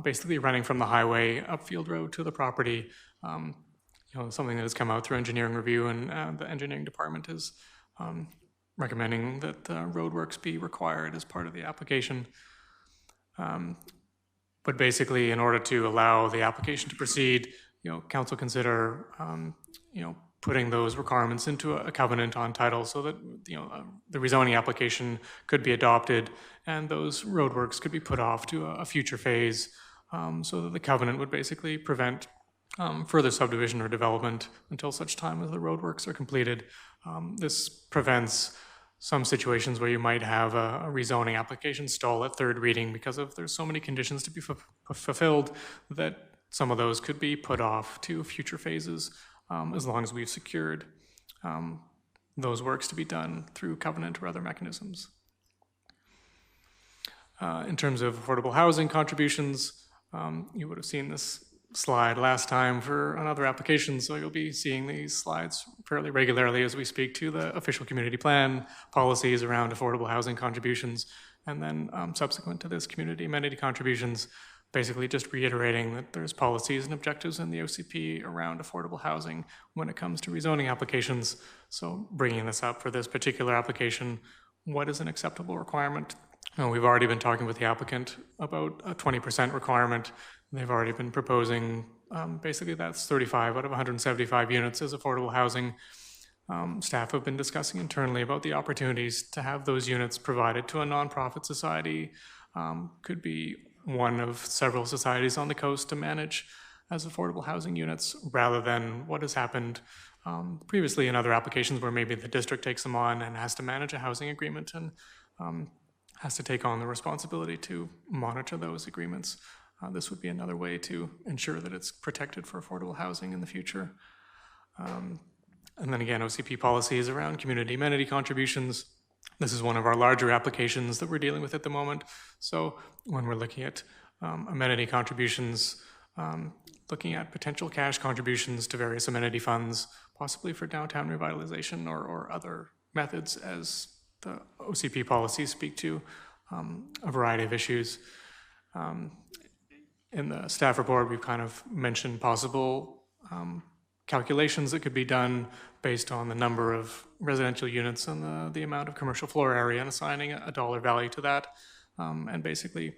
basically running from the highway up Field Road to the property. Something that has come out through engineering review, and the engineering department is recommending that roadworks be required as part of the application. But basically, in order to allow the application to proceed, council consider, putting those requirements into a covenant on title so that, the rezoning application could be adopted and those roadworks could be put off to a future phase, so that the covenant would basically prevent further subdivision or development until such time as the roadworks are completed. This prevents some situations where you might have a rezoning application stall at third reading because there's so many conditions to be fulfilled that some of those could be put off to future phases, as long as we've secured those works to be done through covenant or other mechanisms. In terms of affordable housing contributions, you would have seen this slide last time for another application, so you'll be seeing these slides fairly regularly as we speak to the official community plan policies around affordable housing contributions, and then subsequent to this, community amenity contributions, basically just reiterating that there's policies and objectives in the OCP around affordable housing when it comes to rezoning applications. So bringing this up for this particular application, what is an acceptable requirement? We've already been talking with the applicant about a 20% requirement. They've already been proposing, basically that's 35 out of 175 units as affordable housing. Staff have been discussing internally about the opportunities to have those units provided to a nonprofit society. Could be one of several societies on the coast to manage as affordable housing units, rather than what has happened previously in other applications where maybe the district takes them on and has to manage a housing agreement and has to take on the responsibility to monitor those agreements. This would be another way to ensure that it's protected for affordable housing in the future. And then again, OCP policies around community amenity contributions. This is one of our larger applications that we're dealing with at the moment. So when we're looking at amenity contributions, looking at potential cash contributions to various amenity funds, possibly for downtown revitalization or other methods as the OCP policies speak to a variety of issues. In the staff report, we've kind of mentioned possible calculations that could be done based on the number of residential units and the amount of commercial floor area, and assigning a dollar value to that, and basically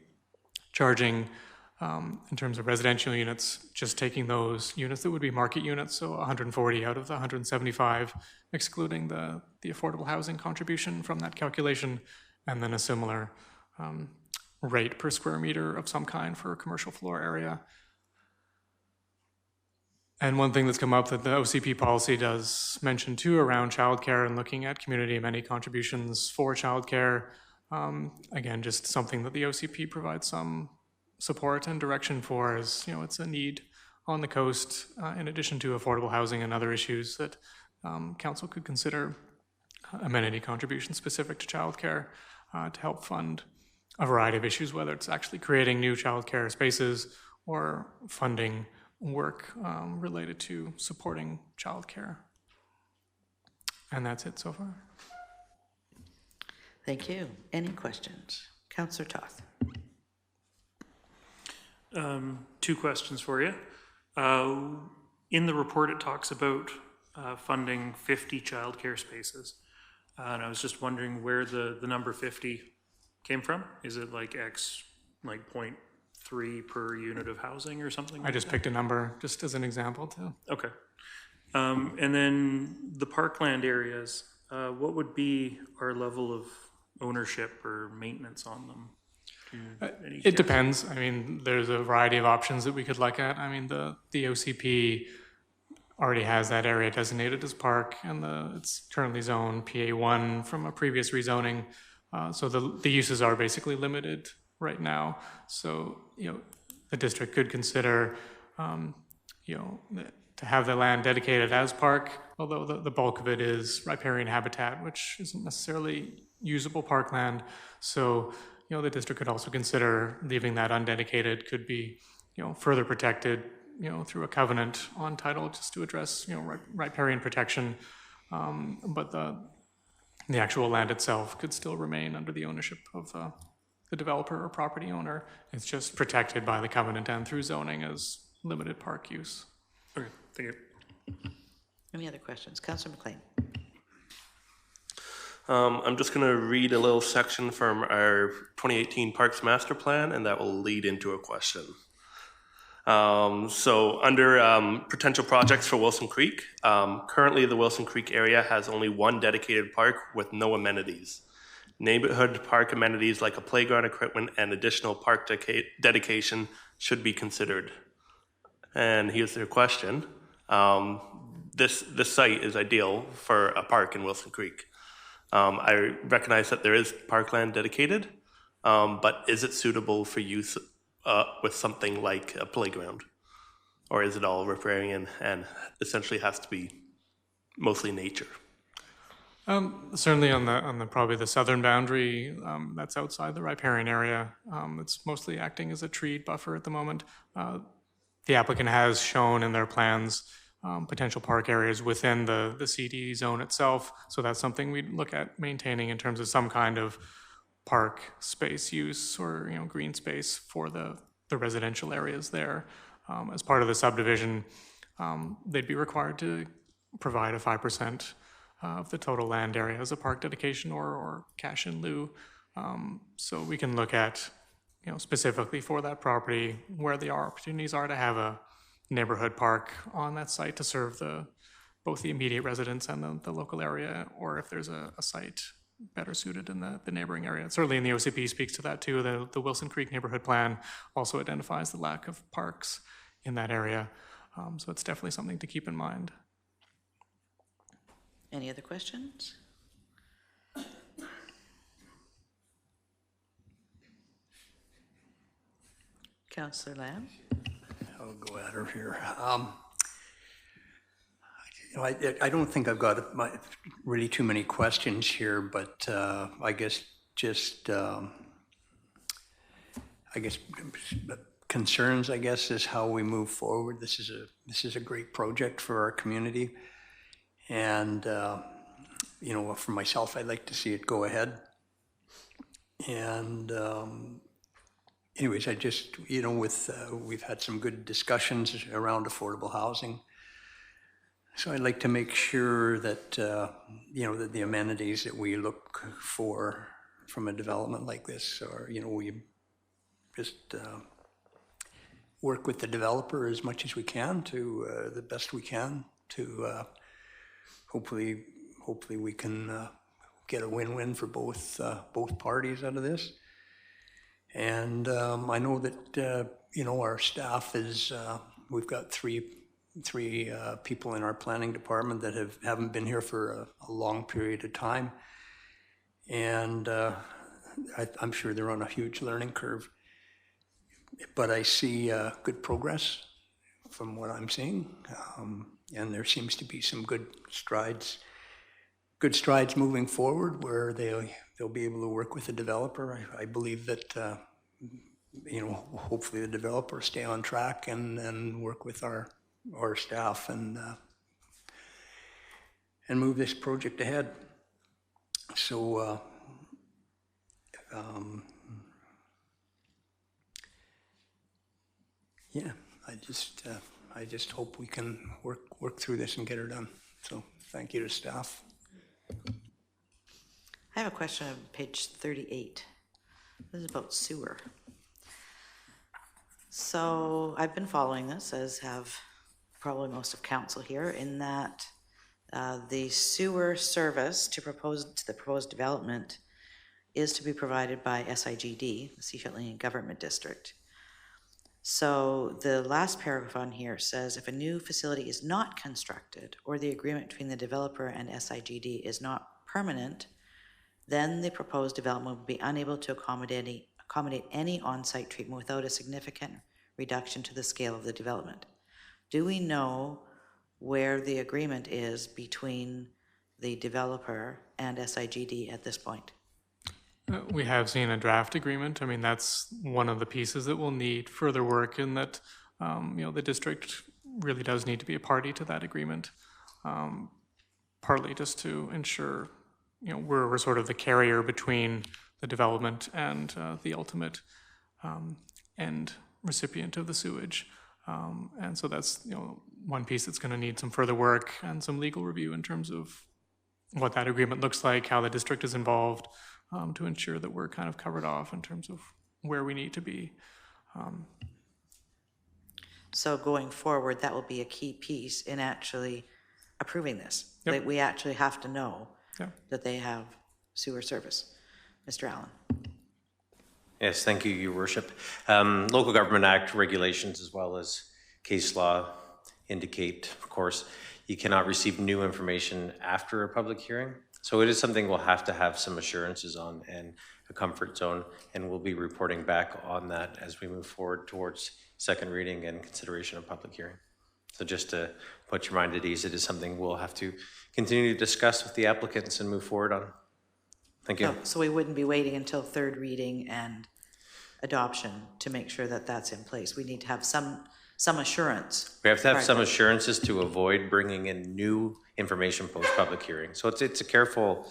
charging, in terms of residential units, just taking those units that would be market units, so 140 out of the 175, excluding the affordable housing contribution from that calculation, and then a similar rate per square meter of some kind for a commercial floor area. And one thing that's come up that the OCP policy does mention too around childcare and looking at community amenity contributions for childcare, again, just something that the OCP provides some support and direction for, as it's a need on the coast, in addition to affordable housing and other issues that council could consider amenity contributions specific to childcare to help fund a variety of issues, whether it's actually creating new childcare spaces or funding work related to supporting childcare. And that's it so far. Thank you. Any questions? Councillor Toth. Two questions for you. In the report, it talks about funding 50 childcare spaces. And I was just wondering where the number 50 came from. Is it like X, like 0.3 per unit of housing or something? I just picked a number just as an example too. Okay. And then the parkland areas, what would be our level of ownership or maintenance on them? Any It guess? depends. I mean, there's a variety of options that we could look at. I mean, the OCP already has that area designated as park, and it's currently zoned PA1 from a previous rezoning. So the uses are basically limited right now. So, the district could consider, to have the land dedicated as park, although the bulk of it is riparian habitat, which isn't necessarily usable parkland. So, the district could also consider leaving that undedicated, could be, further protected, through a covenant on title just to address, riparian protection. But the actual land itself could still remain under the ownership of the developer or property owner. It's just protected by the covenant and through zoning as limited park use. Okay, thank you. Any other questions? Councillor McLean. I'm just going to read a little section from our 2018 Parks Master Plan, and that will lead into a question. So under potential projects for Wilson Creek, currently the Wilson Creek area has only one dedicated park with no amenities. Neighborhood park amenities like a playground equipment and additional park dedication should be considered. And here's their question. This site is ideal for a park in Wilson Creek. I recognize that there is parkland dedicated, but is it suitable for use with something like a playground? Or is it all riparian and essentially has to be mostly nature? Certainly on the probably the southern boundary, that's outside the riparian area. It's mostly acting as a tree buffer at the moment. The applicant has shown in their plans potential park areas within the CD zone itself. So that's something we'd look at maintaining in terms of some kind of park space use or green space for the residential areas there. As part of the subdivision, they'd be required to provide a 5% of the total land area as a park dedication or cash in lieu. So we can look at specifically for that property where the opportunities are to have a neighborhood park on that site to serve both the immediate residents and the local area, or if there's a site better suited in the neighboring area. Certainly in the OCP speaks to that too. The Wilson Creek Neighborhood Plan also identifies the lack of parks in that area. So it's definitely something to keep in mind. Any other questions? Councillor Lamb. I'll go at her here. I don't think I've got really too many questions here, but I guess just concerns. I guess is how we move forward. This is a great project for our community, and for myself, I'd like to see it go ahead. And anyways, I just we've had some good discussions around affordable housing. So I'd like to make sure that, that the amenities that we look for from a development like this are, we just work with the developer as much as we can to the best we can to hopefully we can get a win-win for both parties out of this. And I know that, our staff is, we've got three people in our planning department that haven't been here for a long period of time, and I'm sure they're on a huge learning curve. But I see good progress from what I'm seeing, and there seems to be some good strides moving forward where they'll be able to work with the developer. I believe that hopefully the developer stay on track and work with our staff and move this project ahead. So I just hope we can work through this and get her done. So thank you to staff. I have a question on page 38. This is about sewer. So I've been following this, as have probably most of council here, in that the sewer service to the proposed development is to be provided by SIGD, the Sechelt Indian Government District. So the last paragraph on here says, if a new facility is not constructed or the agreement between the developer and SIGD is not permanent, then the proposed development will be unable to accommodate any on-site treatment without a significant reduction to the scale of the development. Do we know where the agreement is between the developer and SIGD at this point? We have seen a draft agreement. I mean, that's one of the pieces that will need further work in that, the district really does need to be a party to that agreement, partly just to ensure, we're sort of the carrier between the development and the ultimate end recipient of the sewage. And so that's, one piece that's going to need some further work and some legal review in terms of what that agreement looks like, how the district is involved, to ensure that we're kind of covered off in terms of where we need to be. So going forward, that will be a key piece in actually approving this. Yep. Like, we actually have to know Yeah. that they have sewer service. Mr. Allen. Yes, thank you, Your Worship. Local Government Act regulations as well as case law indicate, of course, you cannot receive new information after a public hearing. So it is something we'll have to have some assurances on and a comfort zone, and we'll be reporting back on that as we move forward towards second reading and consideration of public hearing. So just to put your mind at ease, it is something we'll have to continue to discuss with the applicants and move forward on. Thank you. Oh, so we wouldn't be waiting until third reading and adoption to make sure that that's in place. We need to have some assurance. We have to have Right. some assurances to avoid bringing in new information post-public hearing. So it's a careful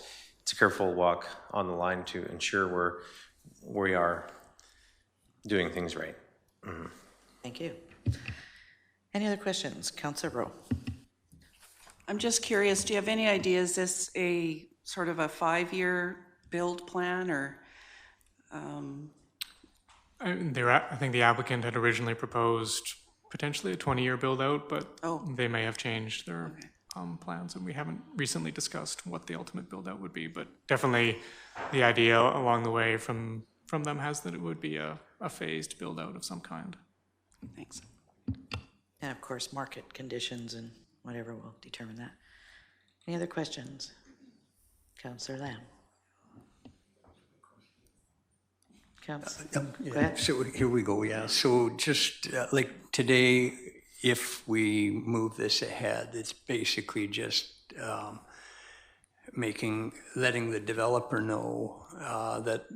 walk on the line to ensure we are doing things right. Mm-hmm. Thank you. Any other questions? Councillor Rowe. I'm just curious, do you have any idea, is this a sort of a 5-year build plan, or? I think the applicant had originally proposed potentially a 20-year build-out, but they may have changed their plans, and we haven't recently discussed what the ultimate build-out would be, but definitely the idea along the way from them has that it would be a phased build-out of some kind. Thanks. And of course, market conditions and whatever will determine that. Any other questions? Councillor Lamb. Councillor, go ahead. So here we go, yeah. So just like today, if we move this ahead, it's basically just letting the developer know that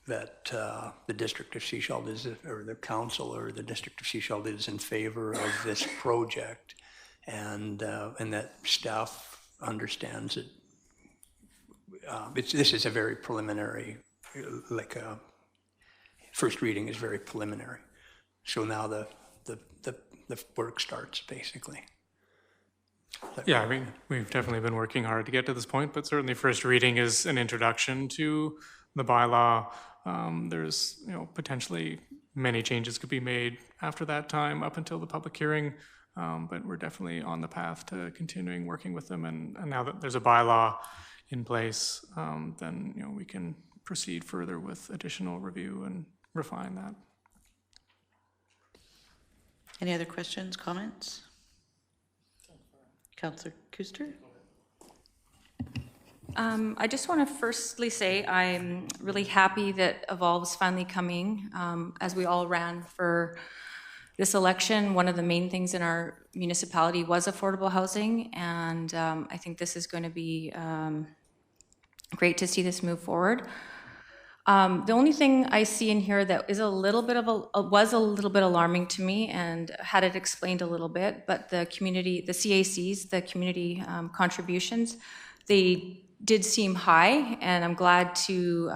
the District of Sechelt is, or the council or the District of Sechelt is in favor of this project, and that staff understands it. This is a very preliminary, first reading is very preliminary. So now the work starts, basically. Yeah, I mean, we've definitely been working hard to get to this point, but certainly first reading is an introduction to the bylaw. There's, potentially many changes could be made after that time up until the public hearing, but we're definitely on the path to continuing working with them. And now that there's a bylaw in place, then, we can proceed further with additional review and refine that. Any other questions, comments? Councillor Kuster? I just want to firstly say I'm really happy that Evolve's finally coming. As we all ran for this election, one of the main things in our municipality was affordable housing, and I think this is going to be great to see this move forward. The only thing I see in here that is was a little bit alarming to me, and had it explained a little bit, but the CACs, the community contributions, they did seem high, and I'm glad to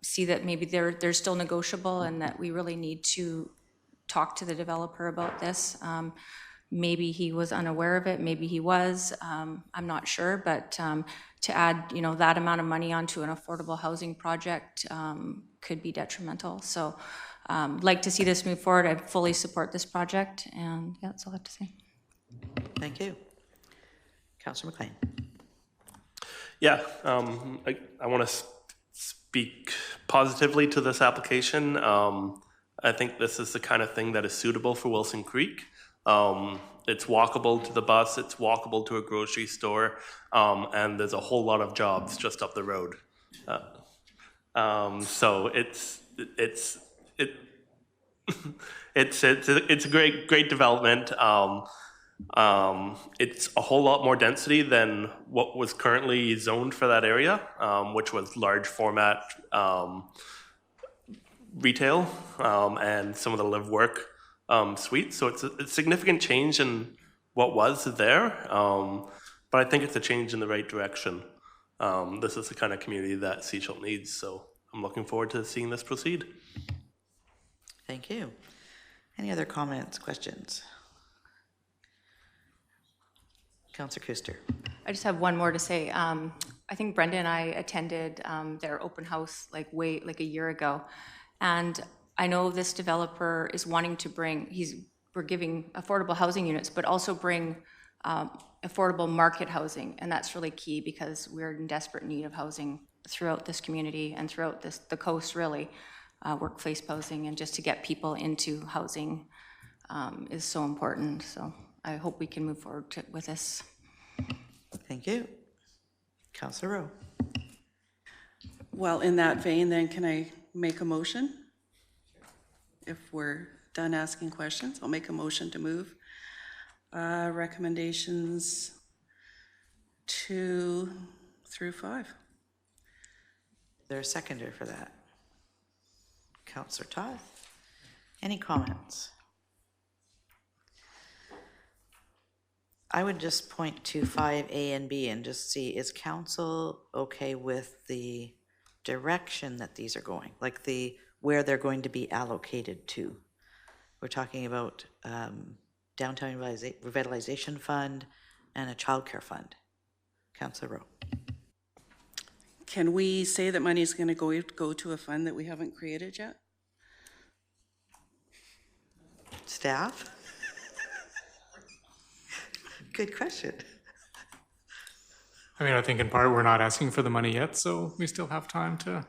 see that maybe they're still negotiable, and that we really need to talk to the developer about this. Maybe he was unaware of it, maybe he was, I'm not sure, but to add, that amount of money onto an affordable housing project could be detrimental. So like to see this move forward. I fully support this project, and yeah, that's all I have to say. Thank you. Councillor McLean. Yeah, I want to speak positively to this application. I think this is the kind of thing that is suitable for Wilson Creek. It's walkable to the bus, it's walkable to a grocery store, and there's a whole lot of jobs just up the road. So it's a great development. It's a whole lot more density than what was currently zoned for that area, which was large format retail and some of the live work suites. So it's a significant change in what was there, but I think it's a change in the right direction. This is the kind of community that Sechelt needs, so I'm looking forward to seeing this proceed. Thank you. Any other comments, questions? Councillor Kuster. I just have one more to say. I think Brenda and I attended their open house like a year ago, and I know this developer is wanting to bring, we're giving affordable housing units, but also bring affordable market housing, and that's really key because we're in desperate need of housing throughout this community and throughout the coast, really. Workplace housing, and just to get people into housing is so important. So I hope we can move forward with this. Thank you. Councillor Rowe. Well, in that vein, then, can I make a motion? If we're done asking questions, I'll make a motion to move recommendations 2 through 5. Is there a seconder for that? Councillor Todd. Any comments? I would just point to 5A and B and just see, is council okay with the direction that these are going? Like where they're going to be allocated to? We're talking about downtown revitalization fund and a childcare fund. Councillor Rowe. Can we say that money is going to go to a fund that we haven't created yet? Staff? Good question. I mean, I think in part we're not asking for the money yet, so we still have time to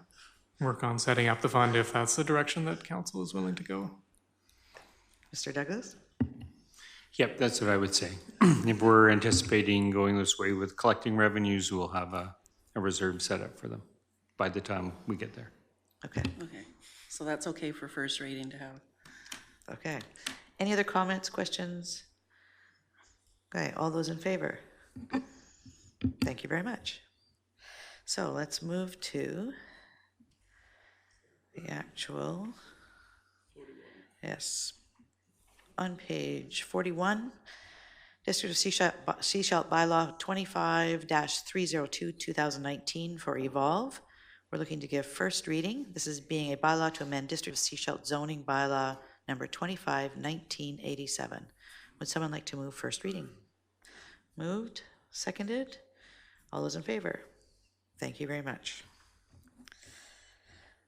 work on setting up the fund if that's the direction that council is willing to go. Mr. Douglas? Yep, that's what I would say. If we're anticipating going this way with collecting revenues, we'll have a reserve set up for them by the time we get there. Okay. Okay, so that's okay for first reading to have. Okay. Any other comments, questions? Okay, all those in favor? Thank you very much. So let's move to the actual, yes, on page 41, District of Sechelt Bylaw 25-302, 2019 for Evolve. We're looking to give first reading. This is being a bylaw to amend District of Sechelt zoning bylaw number 25, 1987. Would someone like to move first reading? Moved, seconded. All those in favor? Thank you very much.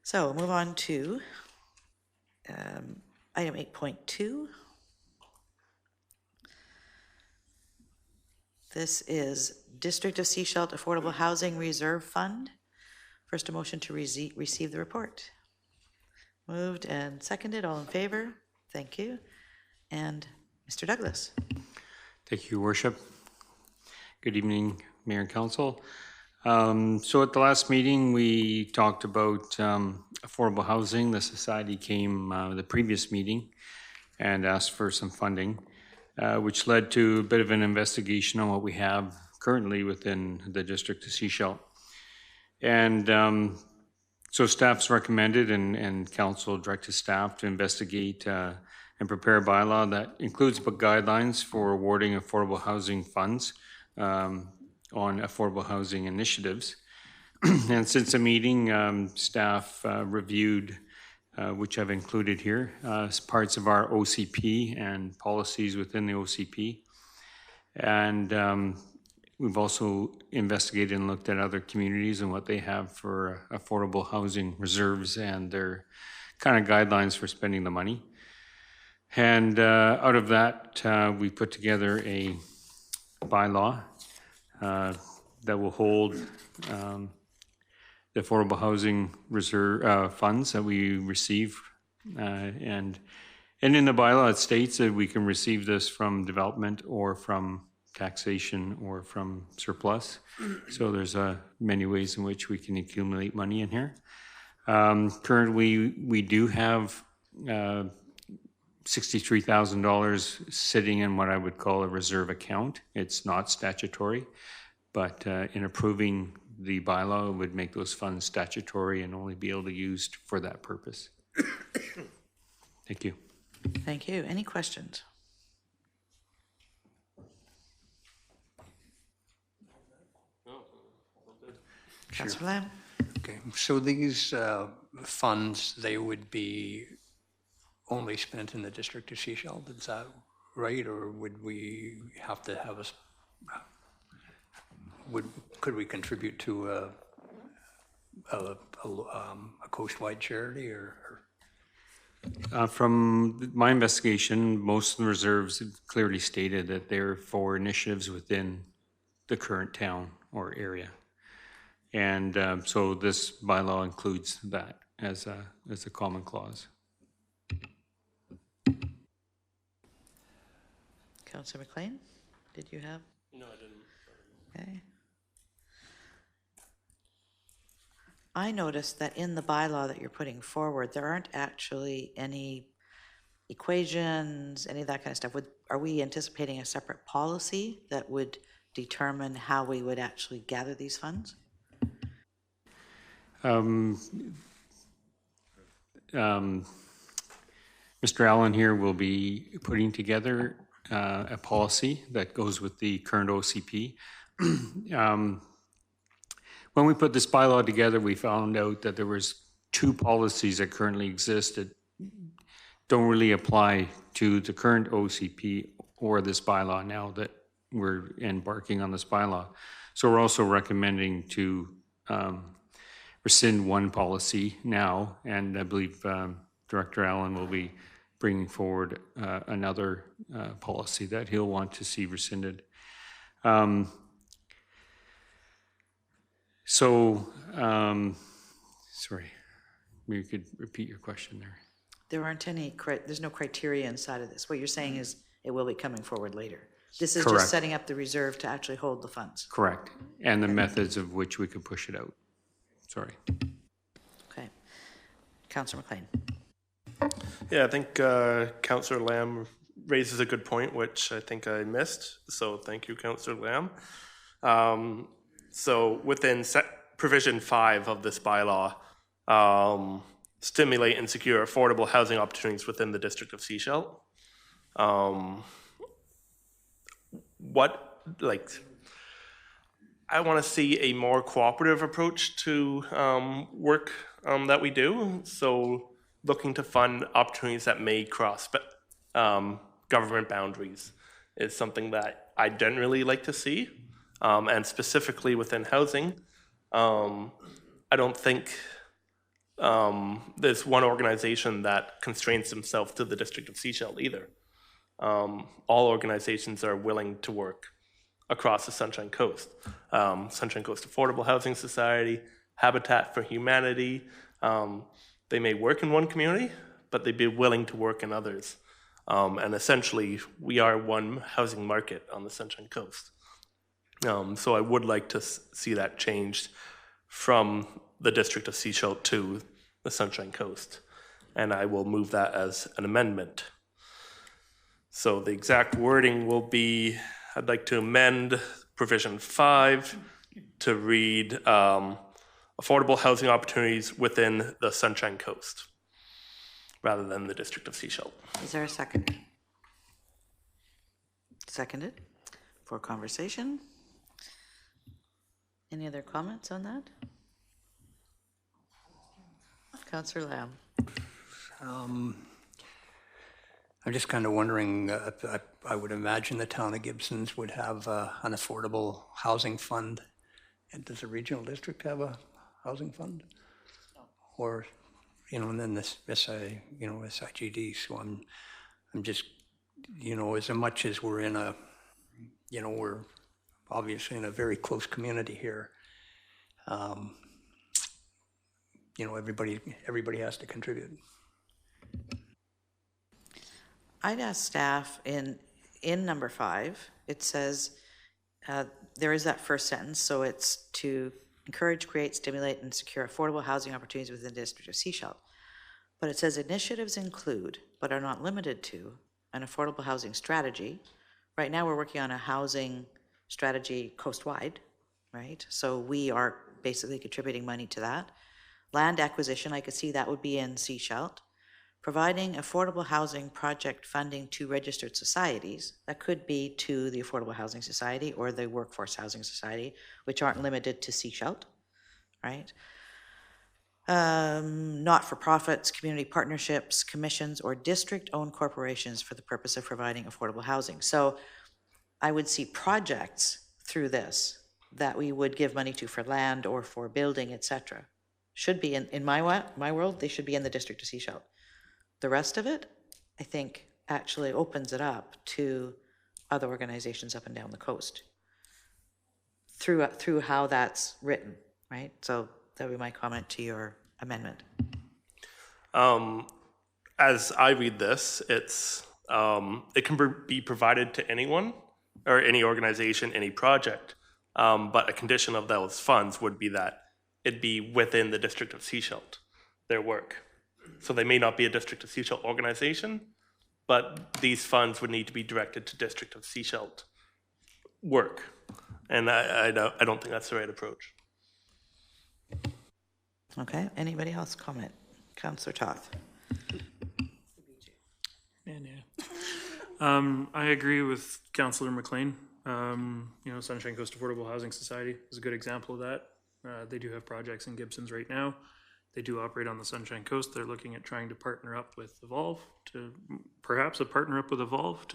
So we'll move on to item 8.2. This is District of Sechelt Affordable Housing Reserve Fund. First, a motion to receive the report. Moved and seconded. All in favor? Thank you. And Mr. Douglas. Thank you, Worship. Good evening, Mayor and Council. So at the last meeting, we talked about affordable housing. The Society came the previous meeting and asked for some funding, which led to a bit of an investigation on what we have currently within the District of Sechelt. And so staff's recommended and Council directed staff to investigate and prepare a bylaw that includes guidelines for awarding affordable housing funds on affordable housing initiatives. And since the meeting, staff reviewed, which I've included here, as parts of our OCP and policies within the OCP. And we've also investigated and looked at other communities and what they have for affordable housing reserves and their kind of guidelines for spending the money. And out of that, we put together a bylaw that will hold the the affordable housing reserve funds that we receive. And in the bylaw, it states that we can receive this from development or from taxation or from surplus. So there's many ways in which we can accumulate money in here. Currently, we do have $63,000 sitting in what I would call a reserve account. It's not statutory, but in approving the bylaw, it would make those funds statutory and only be able to be used for that purpose. Thank you. Thank you. Any questions? Councillor Lamb? Okay, so these funds, they would be only spent in the District of Sechelt, is that right? Or would we have to have could we contribute to a coastwide charity or? From my investigation, most of the reserves clearly stated that they're for initiatives within the current town or area. And so this bylaw includes that as a common clause. Councillor McLean, did you have? No, I didn't. Okay. I noticed that in the bylaw that you're putting forward, there aren't actually any equations, any of that kind of stuff. Are we anticipating a separate policy that would determine how we would actually gather these funds? Mr. Allen here will be putting together a policy that goes with the current OCP. When we put this bylaw together, we found out that there was two policies that currently exist that don't really apply to the current OCP or this bylaw now that we're embarking on this bylaw. So we're also recommending to rescind one policy now, and I believe Director Allen will be bringing forward another policy that he'll want to see rescinded. Sorry, maybe you could repeat your question there. There aren't any, there's no criteria inside of this. What you're saying is it will be coming forward later. This is Correct. just setting up the reserve to actually hold the funds. Correct, and the methods of which we can push it out. Sorry. Okay. Councillor McLean. Yeah, I think Councillor Lamb raises a good point, which I think I missed. So thank you, Councillor Lamb. So within provision 5 of this bylaw, stimulate and secure affordable housing opportunities within the District of Sechelt. I want to see a more cooperative approach to work that we do. So looking to fund opportunities that may cross government boundaries is something that I generally like to see. And specifically within housing, I don't think there's one organization that constrains themselves to the District of Sechelt either. All organizations are willing to work across the Sunshine Coast. Sunshine Coast Affordable Housing Society, Habitat for Humanity. They may work in one community, but they'd be willing to work in others. And essentially, we are one housing market on the Sunshine Coast. So I would like to see that changed from the District of Sechelt to the Sunshine Coast. And I will move that as an amendment. So the exact wording will be, I'd like to amend provision 5 to read affordable housing opportunities within the Sunshine Coast rather than the District of Sechelt. Is there a second? Seconded for conversation. Any other comments on that? Councillor Lamb. I'm just kind of wondering, I would imagine the town of Gibsons would have an affordable housing fund. And does the regional district have a housing fund? No. Or, and then this SIGD. So I'm just, as much as we're in a, we're obviously in a very close community here. everybody has to contribute. I'd ask staff in number 5, it says, there is that first sentence, so it's to encourage, create, stimulate, and secure affordable housing opportunities within the district of Sechelt. But it says initiatives include, but are not limited to, an affordable housing strategy. Right now, we're working on a housing strategy coast-wide, right? So we are basically contributing money to that. Land acquisition, I could see that would be in Sechelt. Providing affordable housing project funding to registered societies, that could be to the Affordable Housing Society or the Workforce Housing Society, which aren't limited to Sechelt, right? Not-for-profits, community partnerships, commissions, or district-owned corporations for the purpose of providing affordable housing. So I would see projects through this that we would give money to for land or for building, etc. Should be, in my world, they should be in the district of Sechelt. The rest of it, I think, actually opens it up to other organizations up and down the coast through how that's written, right? So that would be my comment to your amendment. As I read this, it's it can be provided to anyone or any organization, any project, but a condition of those funds would be that it be within the district of Sechelt, their work. So they may not be a district of Sechelt organization, but these funds would need to be directed to district of Sechelt work. And I don't think that's the right approach. Okay, anybody else comment? Councillor Toth. I agree with Councillor McLean. Sunshine Coast Affordable Housing Society is a good example of that. They do have projects in Gibsons right now. They do operate on the Sunshine Coast. They're looking at trying to partner up with Evolve to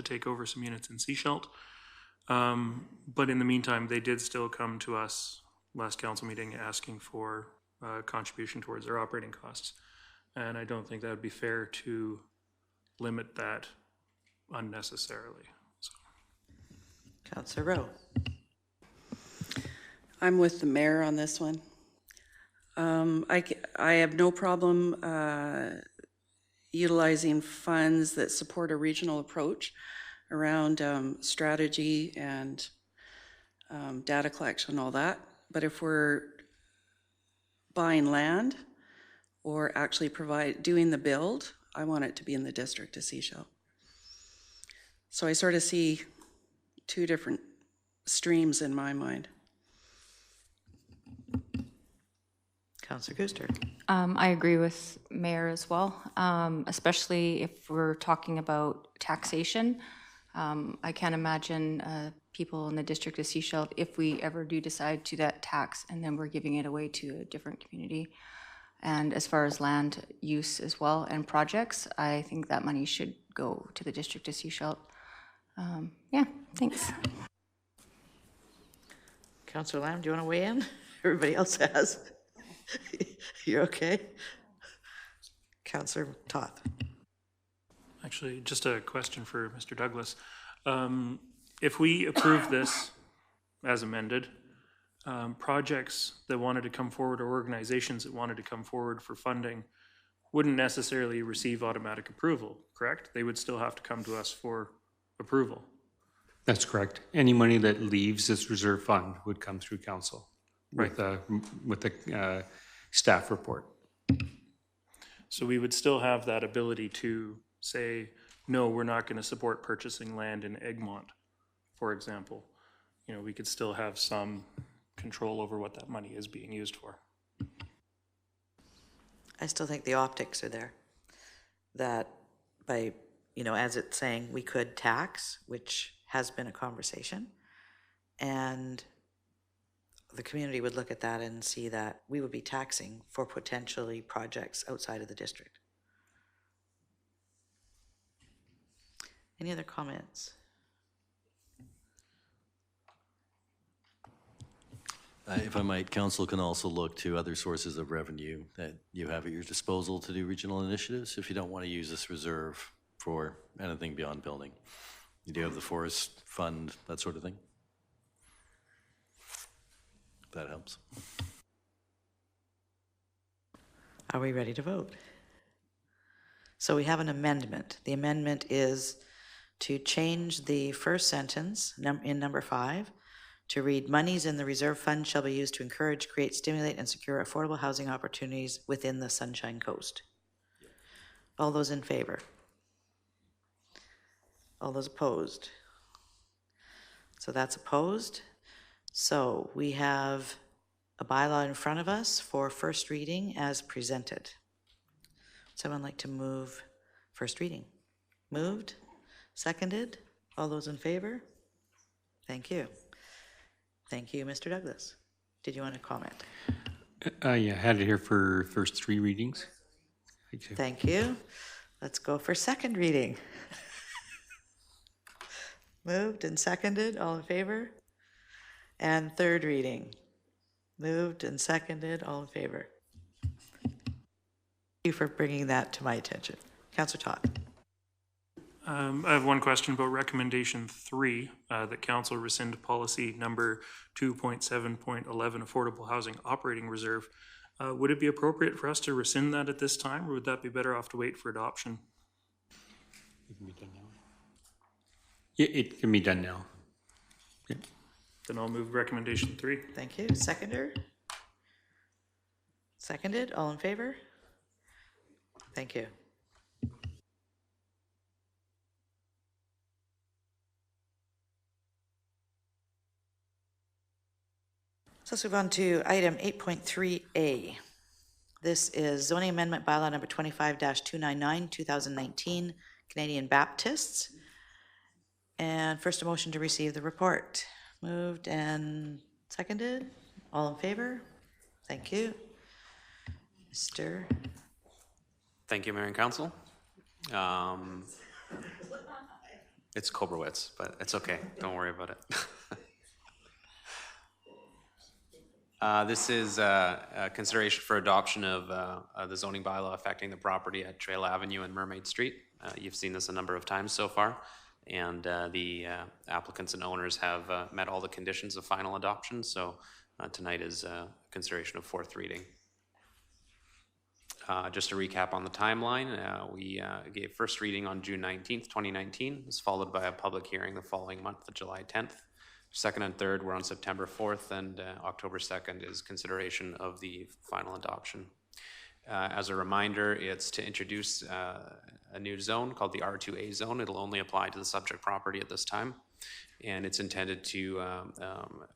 take over some units in Sechelt. But in the meantime, they did still come to us last council meeting asking for contribution towards their operating costs. And I don't think that would be fair to limit that unnecessarily. So. Councillor Rowe. I'm with the mayor on this one. I have no problem utilizing funds that support a regional approach around strategy and data collection and all that. But if we're buying land or actually doing the build, I want it to be in the district of Sechelt. So I sort of see two different streams in my mind. Councillor Gooster. I agree with Mayor as well, especially if we're talking about taxation. I can't imagine people in the district of Sechelt, if we ever do decide to that tax and then we're giving it away to a different community. And as far as land use as well and projects, I think that money should go to the district of Sechelt. Yeah, thanks. Councillor Lamb, do you want to weigh in? Everybody else has. You're okay? Councillor Toth. Actually, just a question for Mr. Douglas. If we approve this as amended, projects that wanted to come forward or organizations that wanted to come forward for funding wouldn't necessarily receive automatic approval, correct? They would still have to come to us for approval. That's correct. Any money that leaves this reserve fund would come through council with the staff report. So we would still have that ability to say, no, we're not going to support purchasing land in Egmont, for example. We could still have some control over what that money is being used for. I still think the optics are there. That by, as it's saying, we could tax, which has been a conversation, and the community would look at that and see that we would be taxing for potentially projects outside of the district. Any other comments? If I might, council can also look to other sources of revenue that you have at your disposal to do regional initiatives if you don't want to use this reserve for anything beyond building. You do have the forest fund, that sort of thing. If that helps. Are we ready to vote? So we have an amendment. The amendment is to change the first sentence in number 5 to read, "Monies in the reserve fund shall be used to encourage, create, stimulate, and secure affordable housing opportunities within the Sunshine Coast." All those in favor? All those opposed? So that's opposed. So we have a bylaw in front of us for first reading as presented. Someone like to move first reading? Moved? Seconded? All those in favor? Thank you. Thank you, Mr. Douglas. Did you want to comment? Yeah, had it here for first 3 readings. Okay. Thank you. Let's go for second reading. Moved and seconded, all in favor? And third reading. Moved and seconded, all in favor? Thank you for bringing that to my attention. Councillor Todd. I have one question about recommendation 3, that council rescind policy number 2.7.11 affordable housing operating reserve. Would it be appropriate for us to rescind that at this time, or would that be better off to wait for adoption? It can be done now. Yeah, it can be done now. Yeah. Then I'll move recommendation 3. Thank you. Seconder? Seconded, all in favor? Thank you. So let's move on to item 8.3A. This is zoning amendment bylaw number 25-299, 2019, Canadian Baptists. And first a motion to receive the report. Moved and seconded. All in favor? Thank you. Mr. Thank you, Mayor and Council. It's Kobrowitz, but it's okay. Don't worry about it. This is a consideration for adoption of the zoning bylaw affecting the property at Trail Avenue and Mermaid Street. You've seen this a number of times so far, and the applicants and owners have met all the conditions of final adoption, so tonight is consideration of fourth reading. Just to recap on the timeline, we gave first reading on June 19th, 2019. It was followed by a public hearing the following month, July 10th. Second and third were on September 4th, and October 2nd is consideration of the final adoption. As a reminder, it's to introduce a new zone called the R2A zone. It'll only apply to the subject property at this time, and it's intended to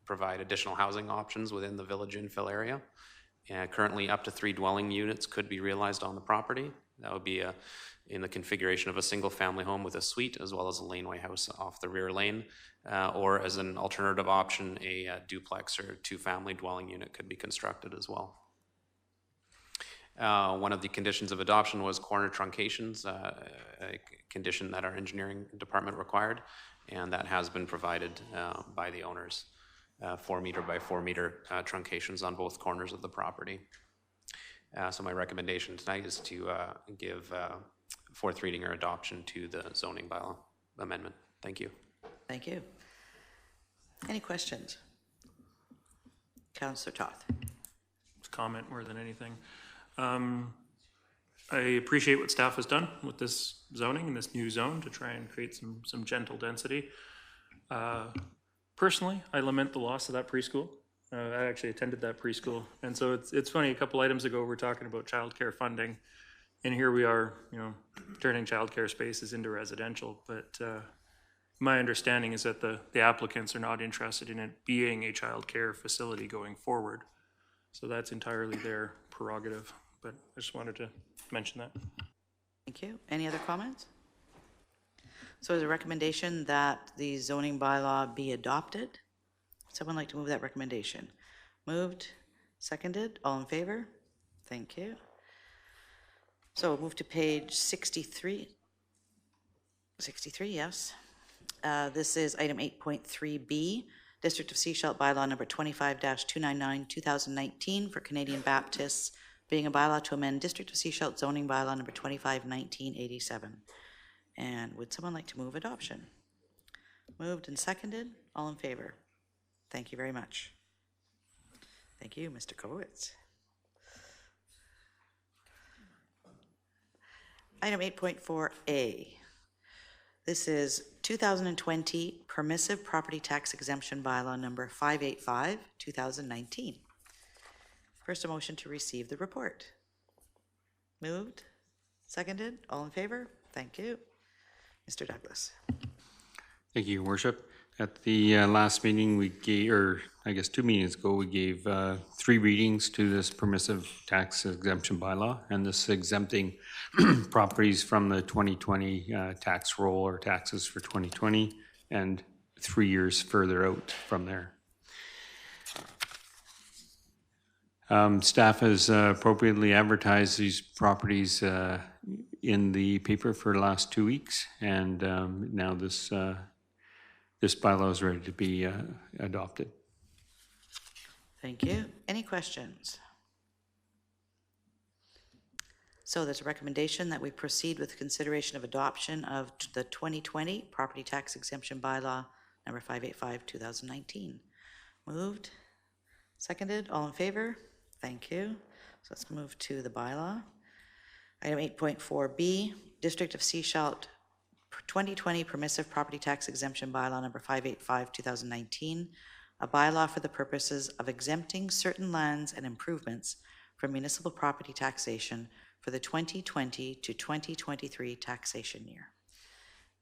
provide additional housing options within the village infill area. Currently, up to 3 dwelling units could be realized on the property. That would be in the configuration of a single-family home with a suite, as well as a laneway house off the rear lane, or as an alternative option, a duplex or 2-family dwelling unit could be constructed as well. One of the conditions of adoption was corner truncations, a condition that our engineering department required, and that has been provided by the owners. 4-meter by 4-meter truncations on both corners of the property. So my recommendation tonight is to give fourth reading or adoption to the zoning bylaw amendment. Thank you. Thank you. Any questions? Councillor Toth. It's comment more than anything. I appreciate what staff has done with this zoning and this new zone to try and create some gentle density. Personally, I lament the loss of that preschool. I actually attended that preschool. And so it's funny, a couple items ago, we're talking about childcare funding, and here we are, turning childcare spaces into residential. But my understanding is that the applicants are not interested in it being a childcare facility going forward. So that's entirely their prerogative, but I just wanted to mention that. Thank you. Any other comments? So is a recommendation that the zoning bylaw be adopted? Someone like to move that recommendation? Moved, seconded, all in favor? Thank you. So we'll move to page 63. 63, yes. This is item 8.3B, District of Sechelt Bylaw number 25-299, 2019 for Canadian Baptists, being a bylaw to amend District of Sechelt zoning bylaw number 25-1987. And would someone like to move adoption? Moved and seconded, all in favor? Thank you very much. Thank you, Mr. Kowitz. Item 8.4A. This is 2020 Permissive Property Tax Exemption Bylaw number 585, 2019. First, a motion to receive the report. Moved, seconded, all in favor? Thank you. Mr. Douglas. Thank you, Your Worship. At the last meeting, we gave, or I guess 2 meetings ago, we gave 3 readings to this permissive tax exemption bylaw, and this exempting properties from the 2020 tax roll or taxes for 2020 and 3 years further out from there. Staff has appropriately advertised these properties in the paper for the last 2 weeks, and now this bylaw is ready to be adopted. Thank you. Any questions? So there's a recommendation that we proceed with consideration of adoption of the 2020 Property Tax Exemption Bylaw number 585, 2019. Moved, seconded, all in favor? Thank you. So let's move to the bylaw. Item 8.4B, District of Sechelt 2020 Permissive Property Tax Exemption Bylaw number 585, 2019, a bylaw for the purposes of exempting certain lands and improvements from municipal property taxation for the 2020 to 2023 taxation year.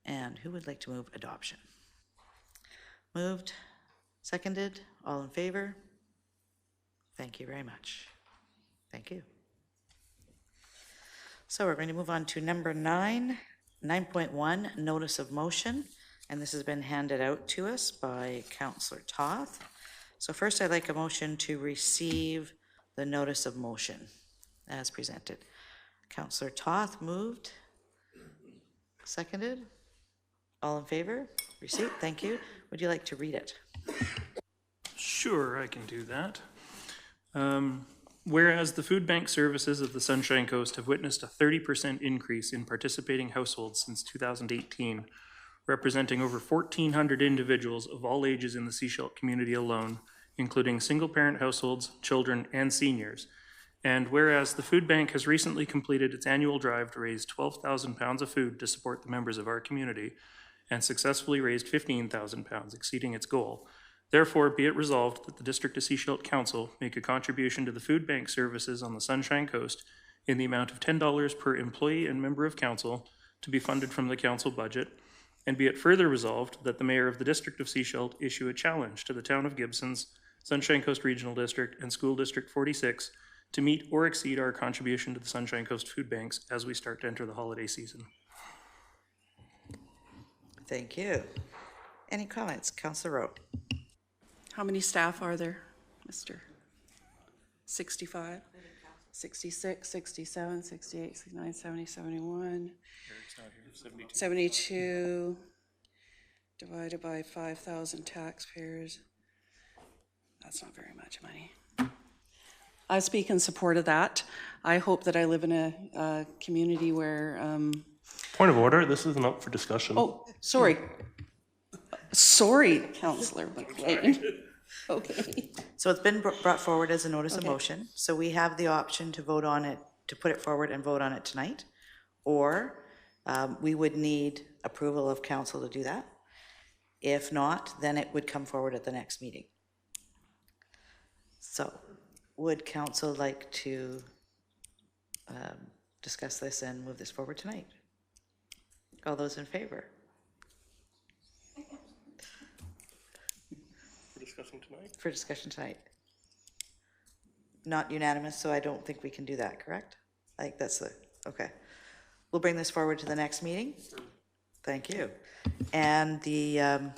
And who would like to move adoption? Moved, seconded, all in favor? Thank you very much. Thank you. So we're going to move on to number 9.1, Notice of Motion, and this has been handed out to us by Councillor Toth. So first I'd like a motion to receive the Notice of Motion as presented. Councillor Toth moved, seconded, all in favor? Receipt, thank you. Would you like to read it? Sure, I can do that. Whereas the food bank services of the Sunshine Coast have witnessed a 30% increase in participating households since 2018, representing over 1,400 individuals of all ages in the Sechelt community alone, including single-parent households, children, and seniors. And whereas the food bank has recently completed its annual drive to raise 12,000 pounds of food to support the members of our community, and successfully raised 15,000 pounds, exceeding its goal. Therefore, be it resolved that the District of Sechelt Council make a contribution to the food bank services on the Sunshine Coast in the amount of $10 per employee and member of council to be funded from the council budget, and be it further resolved that the Mayor of the District of Sechelt issue a challenge to the Town of Gibson's Sunshine Coast Regional District and School District 46 to meet or exceed our contribution to the Sunshine Coast food banks as we start to enter the holiday season. Thank you. Any comments? Councillor Rowe. How many staff are there, Mr.? 65, 66, 67, 68, 69, 70, 71, 72, divided by 5,000 taxpayers. That's not very much money. I speak in support of that. I hope that I live in a community where... Point of order, this isn't up for discussion. Oh, sorry. Sorry, Councillor McLean. Okay. So it's been brought forward as a notice of motion. So we have the option to vote on it, to put it forward and vote on it tonight, or we would need approval of council to do that. If not, then it would come forward at the next meeting. So would council like to discuss this and move this forward tonight? All those in favor? For discussion tonight. Not unanimous, so I don't think we can do that, correct? Like that's the, okay. We'll bring this forward to the next meeting. Thank you. And the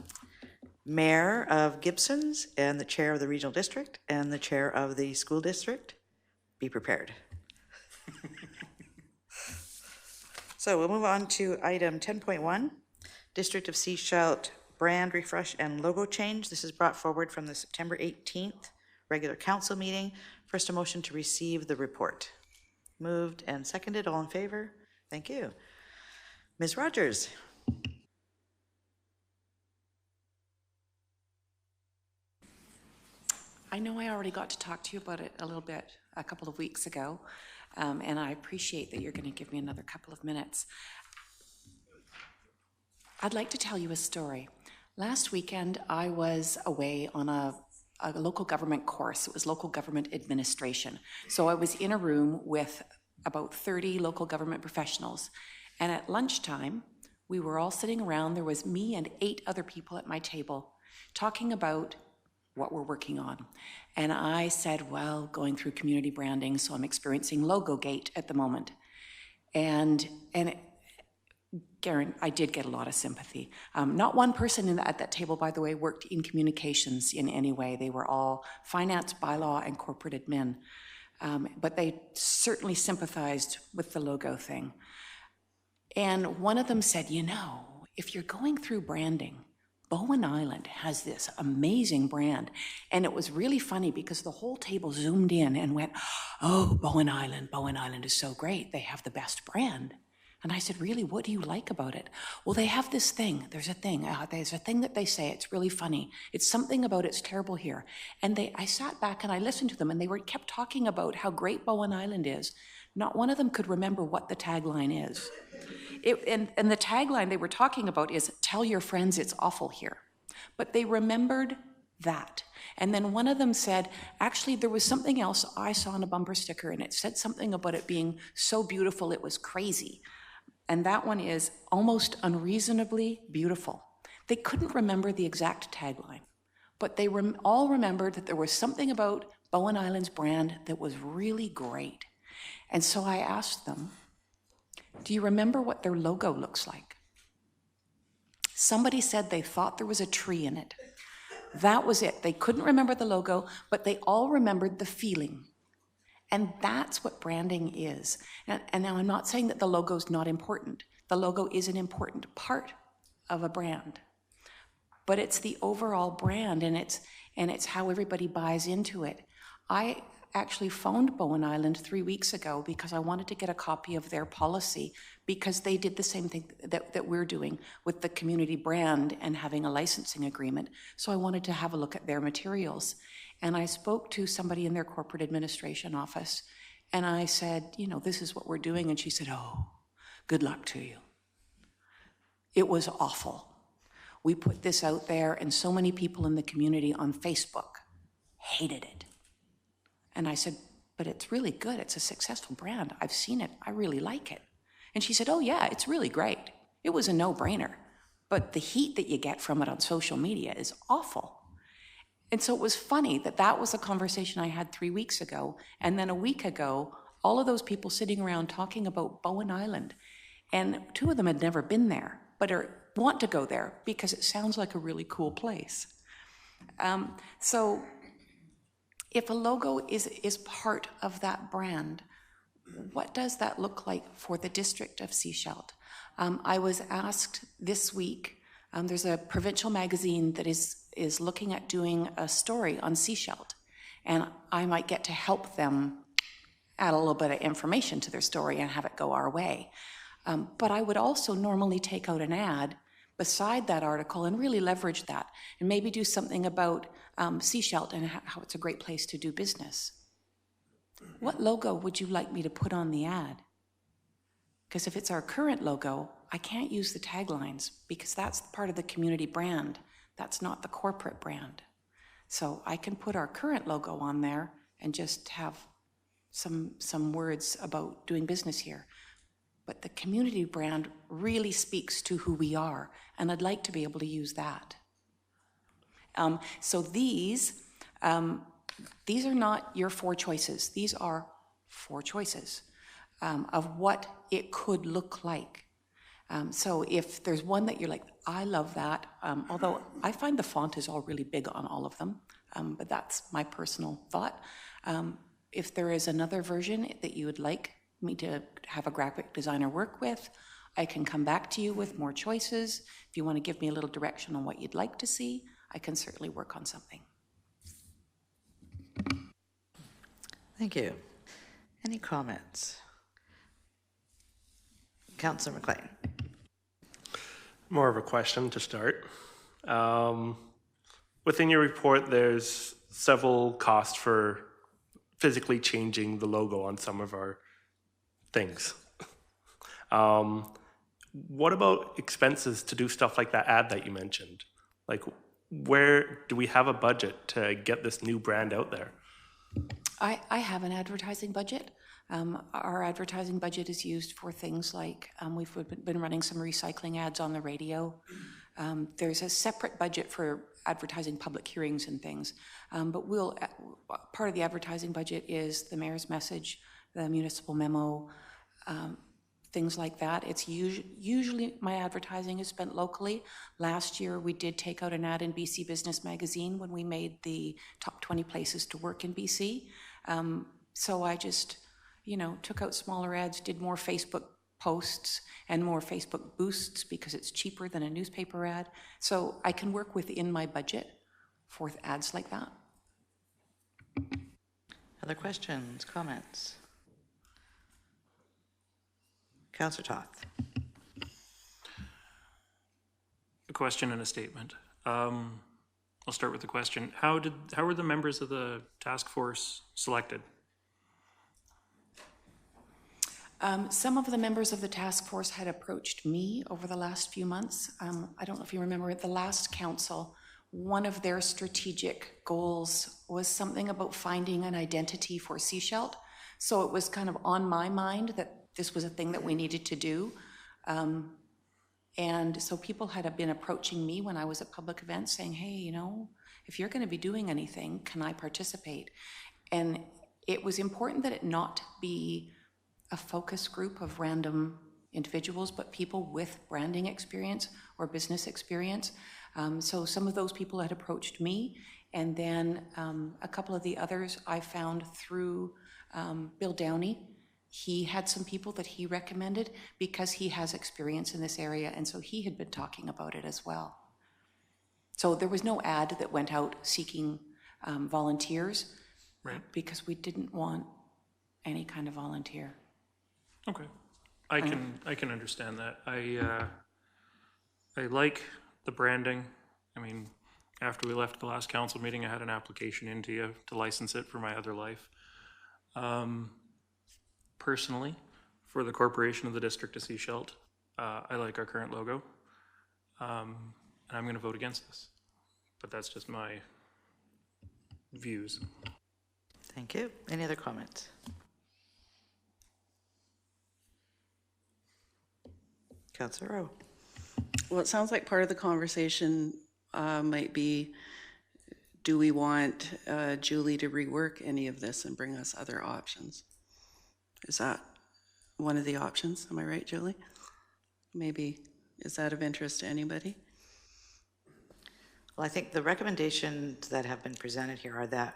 mayor of Gibson's and the chair of the regional district and the chair of the school district, be prepared. So we'll move on to item 10.1, District of Sechelt brand refresh and logo change. This is brought forward from the September 18th regular council meeting. First, a motion to receive the report. Moved and seconded. All in favor? Thank you. Ms. Rogers. I know I already got to talk to you about it a little bit a couple of weeks ago. and I appreciate that you're going to give me another couple of minutes. I'd like to tell you a story. Last weekend, I was away on a local government course. It was local government administration. So I was in a room with about 30 local government professionals. And at lunchtime, we were all sitting around. There was me and 8 other people at my table talking about what we're working on. And I said, well, going through community branding, so I'm experiencing logo gate at the moment. And Garen, I did get a lot of sympathy. Not one person at that table, by the way, worked in communications in any way. They were all finance, bylaw, and corporate admin. But they certainly sympathized with the logo thing. And one of them said, you know, if you're going through branding, Bowen Island has this amazing brand. And it was really funny because the whole table zoomed in and went, oh, Bowen Island is so great. They have the best brand. And I said, really, what do you like about it? Well, they have this thing. There's a thing that they say. It's really funny. It's something about it's terrible here. And I sat back and I listened to them, and they kept talking about how great Bowen Island is. Not one of them could remember what the tagline is. And the tagline they were talking about is, tell your friends it's awful here. But they remembered that. And then one of them said, actually, there was something else I saw on a bumper sticker, and it said something about it being so beautiful it was crazy. And that one is almost unreasonably beautiful. They couldn't remember the exact tagline, but they all remembered that there was something about Bowen Island's brand that was really great. And so I asked them, do you remember what their logo looks like? Somebody said they thought there was a tree in it. That was it. They couldn't remember the logo, but they all remembered the feeling. And that's what branding is. And now I'm not saying that the logo is not important. The logo is an important part of a brand. But it's the overall brand, and it's how everybody buys into it. I actually phoned Bowen Island 3 weeks ago because I wanted to get a copy of their policy, because they did the same thing that we're doing with the community brand and having a licensing agreement. So I wanted to have a look at their materials. And I spoke to somebody in their corporate administration office, and I said, you know, this is what we're doing. And she said, oh, good luck to you. It was awful. We put this out there, and so many people in the community on Facebook hated it. And I said, but it's really good. It's a successful brand. I've seen it. I really like it. And she said, oh yeah, it's really great. It was a no-brainer. But the heat that you get from it on social media is awful. And so it was funny that was a conversation I had 3 weeks ago. And then a week ago, all of those people sitting around talking about Bowen Island. And 2 of them had never been there, but want to go there because it sounds like a really cool place. So if a logo is part of that brand, what does that look like for the district of Sechelt? I was asked this week, there's a provincial magazine that is looking at doing a story on Sechelt, and I might get to help them add a little bit of information to their story and have it go our way. But I would also normally take out an ad beside that article and really leverage that, and maybe do something about Sechelt and how it's a great place to do business. What logo would you like me to put on the ad? Because if it's our current logo, I can't use the taglines because that's part of the community brand. That's not the corporate brand. So I can put our current logo on there and just have some words about doing business here. But the community brand really speaks to who we are, and I'd like to be able to use that. So these are not your 4 choices. These are 4 choices of what it could look like. So if there's one that you're like, I love that, although I find the font is all really big on all of them, but that's my personal thought. If there is another version that you would like me to have a graphic designer work with, I can come back to you with more choices. If you want to give me a little direction on what you'd like to see, I can certainly work on something. Thank you. Any comments? Councillor McLean. More of a question to start. Within your report, there's several costs for physically changing the logo on some of our things. What about expenses to do stuff like that ad that you mentioned? Like, where do we have a budget to get this new brand out there? I have an advertising budget. Our advertising budget is used for things like, we've been running some recycling ads on the radio. There's a separate budget for advertising public hearings and things. But part of the advertising budget is the mayor's message, the municipal memo, things like that. It's usually my advertising is spent locally. Last year, we did take out an ad in BC Business Magazine when we made the top 20 places to work in BC. So I just, took out smaller ads, did more Facebook posts and more Facebook boosts because it's cheaper than a newspaper ad. So I can work within my budget for ads like that. Other questions, comments? Councillor Toth. A question and a statement. I'll start with the question. How were the members of the task force selected? Some of the members of the task force had approached me over the last few months. I don't know if you remember, at the last council, one of their strategic goals was something about finding an identity for Seashelt. So it was kind of on my mind that this was a thing that we needed to do. And so people had been approaching me when I was at public events saying, hey, if you're going to be doing anything, can I participate? And it was important that it not be a focus group of random individuals, but people with branding experience or business experience. So some of those people had approached me, and then a couple of the others I found through Bill Downey. He had some people that he recommended because he has experience in this area, and so he had been talking about it as well. So there was no ad that went out seeking volunteers, right? Because we didn't want any kind of volunteer. Okay, I can understand that. I like the branding. I mean, after we left the last council meeting, I had an application into you to license it for my other life. Personally, for the Corporation of the District of Seashelt, I like our current logo, and I'm going to vote against this. But that's just my views. Thank you. Any other comments? Councillor Rowe. Well, it sounds like part of the conversation might be, do we want Julie to rework any of this and bring us other options? Is that one of the options? Am I right, Julie? Maybe. Is that of interest to anybody? Well, I think the recommendations that have been presented here are that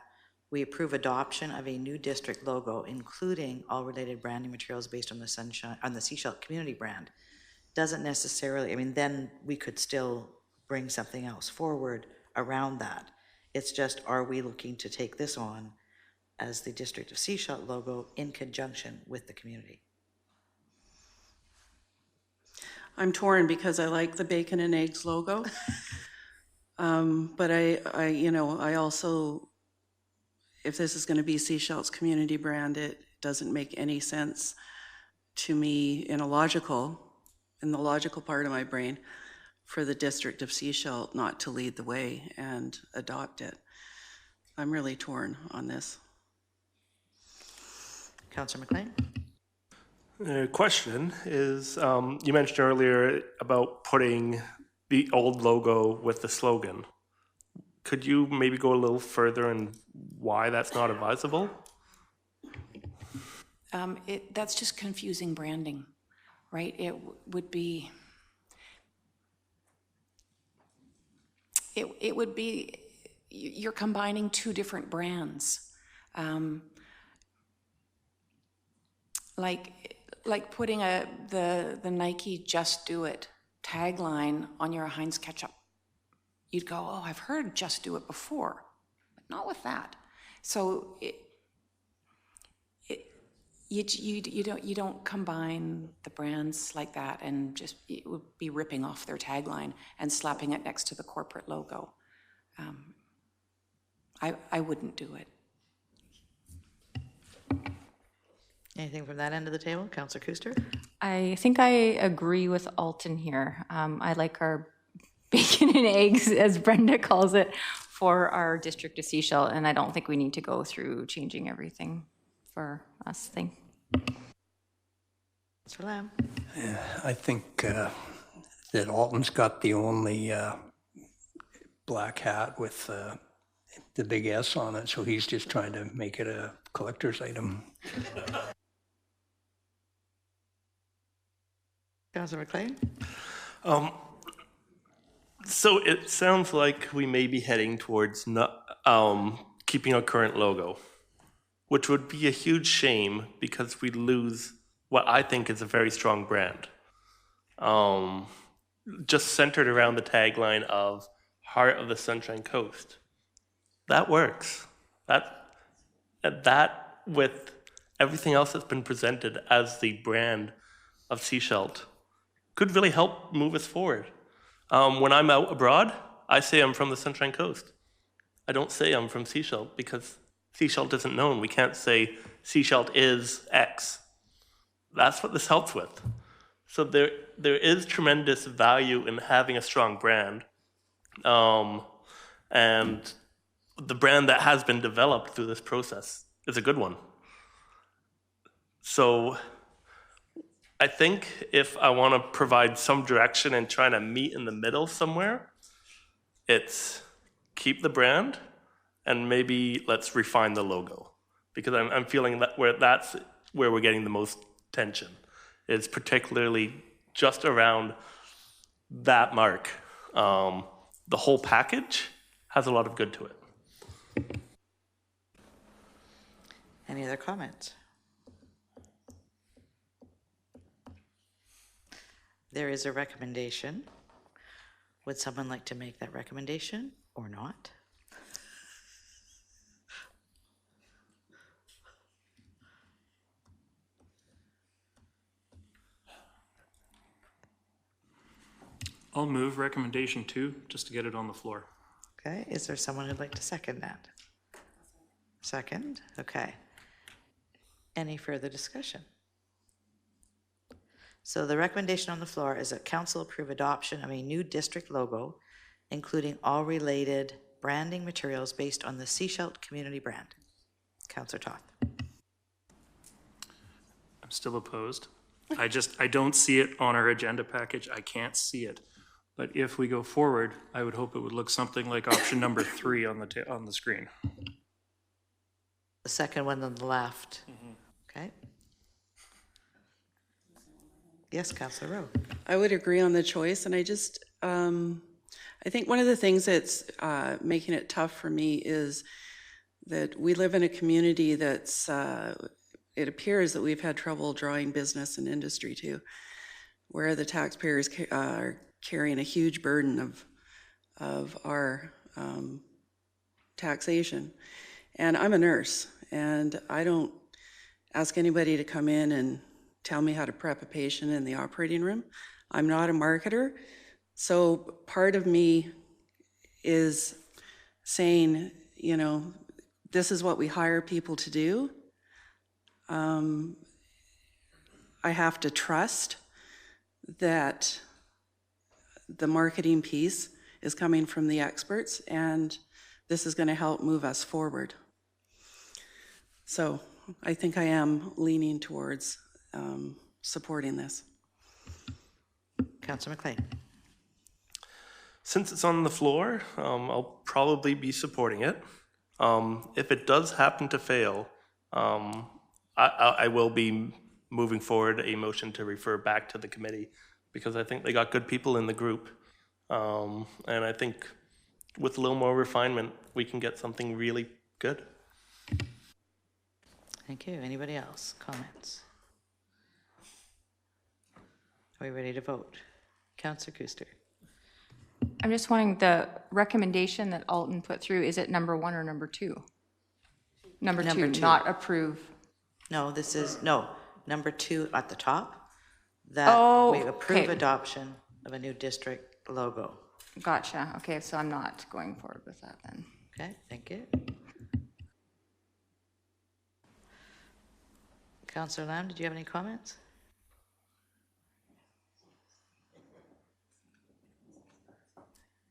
we approve adoption of a new district logo, including all related branding materials based on the Seashelt community brand. Doesn't necessarily, then we could still bring something else forward around that. It's just, are we looking to take this on as the District of Seashelt logo in conjunction with the community? I'm torn because I like the bacon and eggs logo. But I also, if this is going to be Seashelt's community brand, it doesn't make any sense to me in the logical part of my brain for the District of Seashelt not to lead the way and adopt it. I'm really torn on this. Councillor McLean? The question is, you mentioned earlier about putting the old logo with the slogan. Could you maybe go a little further in why that's not advisable? That's just confusing branding, right? It would be, you're combining two different brands. Like putting the Nike Just Do It tagline on your Heinz ketchup. You'd go, oh, I've heard Just Do It before, but not with that. So you don't combine the brands like that, and just it would be ripping off their tagline and slapping it next to the corporate logo. I wouldn't do it. Anything from that end of the table? Councillor Kuster? I think I agree with Alton here. I like our bacon and eggs, as Brenda calls it, for our district of Sechelt, and I don't think we need to go through changing everything for us. Thank Mr. Lamb? I think that Alton's got the only black hat with the big S on it, so he's just trying to make it a collector's item. Councillor McLean? So it sounds like we may be heading towards keeping our current logo, which would be a huge shame because we'd lose what I think is a very strong brand. Just centered around the tagline of Heart of the Sunshine Coast. That works. That with everything else that's been presented as the brand of Sechelt could really help move us forward. When I'm out abroad, I say I'm from the Sunshine Coast. I don't say I'm from Sechelt because Sechelt isn't known. We can't say Sechelt is X. That's what this helps with. So there is tremendous value in having a strong brand. And the brand that has been developed through this process is a good one. So I think if I want to provide some direction and trying to meet in the middle somewhere, it's keep the brand and maybe let's refine the logo, because I'm feeling that that's where we're getting the most tension. It's particularly just around that mark. The whole package has a lot of good to it. Any other comments? There is a recommendation. Would someone like to make that recommendation or not? I'll move recommendation 2, just to get it on the floor. Okay, is there someone who'd like to second that? Second, okay. Any further discussion? So the recommendation on the floor is that council approve adoption of a new district logo, including all related branding materials based on the Sechelt community brand. Councillor Toth. I'm still opposed. I don't see it on our agenda package. I can't see it. But if we go forward, I would hope it would look something like option number 3 on the screen. The second one on the left. Okay. Yes, Councillor Rowe. I would agree on the choice, and I just, I think one of the things that's making it tough for me is that we live in a community that's, it appears that we've had trouble drawing business and industry to, where the taxpayers are carrying a huge burden of our taxation. And I'm a nurse, and I don't ask anybody to come in and tell me how to prep a patient in the operating room. I'm not a marketer. So part of me is saying, you know, this is what we hire people to do. I have to trust that the marketing piece is coming from the experts, and this is going to help move us forward. So I think I am leaning towards supporting this. Councillor McLean. Since it's on the floor, I'll probably be supporting it. If it does happen to fail, I will be moving forward a motion to refer back to the committee, because I think they got good people in the group. And I think with a little more refinement, we can get something really good. Thank you. Anybody else? Comments? Are we ready to vote? Councillor Kuster. I'm just wondering, the recommendation that Alton put through, is it number 1 or number 2? Number two, not approve. No, this is, no, number 2 at the top. That we approve adoption of a new district logo. Gotcha. Okay, so I'm not going forward with that then. Okay, thank you. Councillor Lamb, did you have any comments?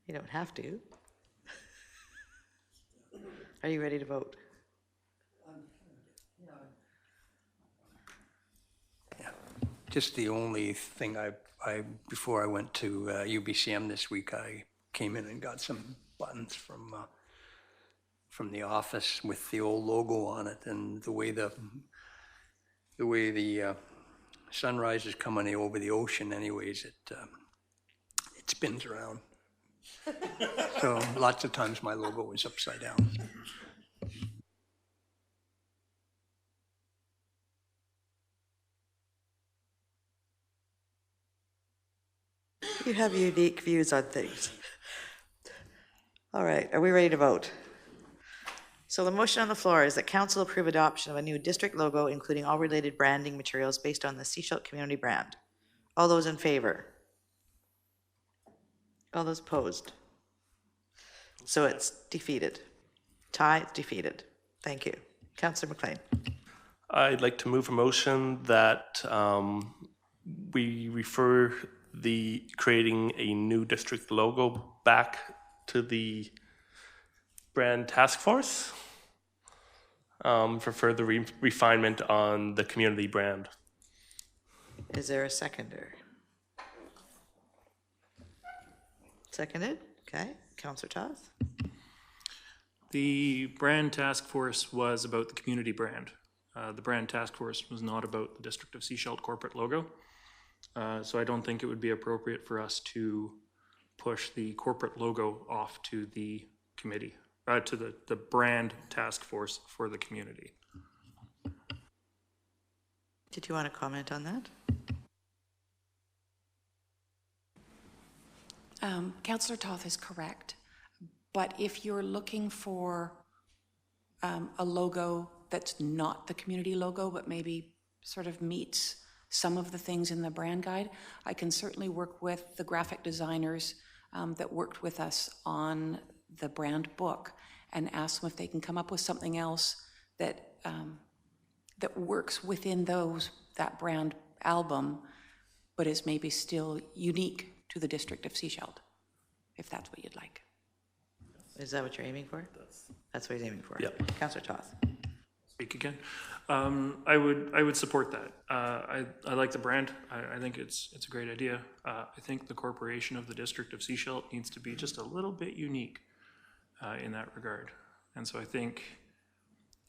You don't have to. Are you ready to vote? Just the only thing before I went to UBCM this week, I came in and got some buttons from the office with the old logo on it, and the way the sunrise is coming over the ocean anyways, it spins around. So lots of times my logo is upside down. You have unique views on things. All right, are we ready to vote? So the motion on the floor is that council approve adoption of a new district logo, including all related branding materials based on the Seashell community brand. All those in favor? All those opposed? So it's defeated. Tie, it's defeated. Thank you. Councillor McLean. I'd like to move a motion that we refer creating a new district logo back to the brand task force for further refinement on the community brand. Is there a seconder? Seconded? Okay. Councillor Toth. The brand task force was about the community brand. The brand task force was not about the District of Sechelt corporate logo. So I don't think it would be appropriate for us to push the corporate logo off to the committee, to the brand task force for the community. Did you want to comment on that? Councillor Toth is correct, but if you're looking for a logo that's not the community logo, but maybe sort of meets some of the things in the brand guide, I can certainly work with the graphic designers that worked with us on the brand book and ask them if they can come up with something else that that works within that brand album, but is maybe still unique to the District of Sechelt, if that's what you'd like. Is that what you're aiming for? That's what he's aiming for. Yep. Councillor Toth. Speak again. I would support that. I like the brand. I think it's a great idea. I think the corporation of the District of Sechelt needs to be just a little bit unique in that regard. And so I think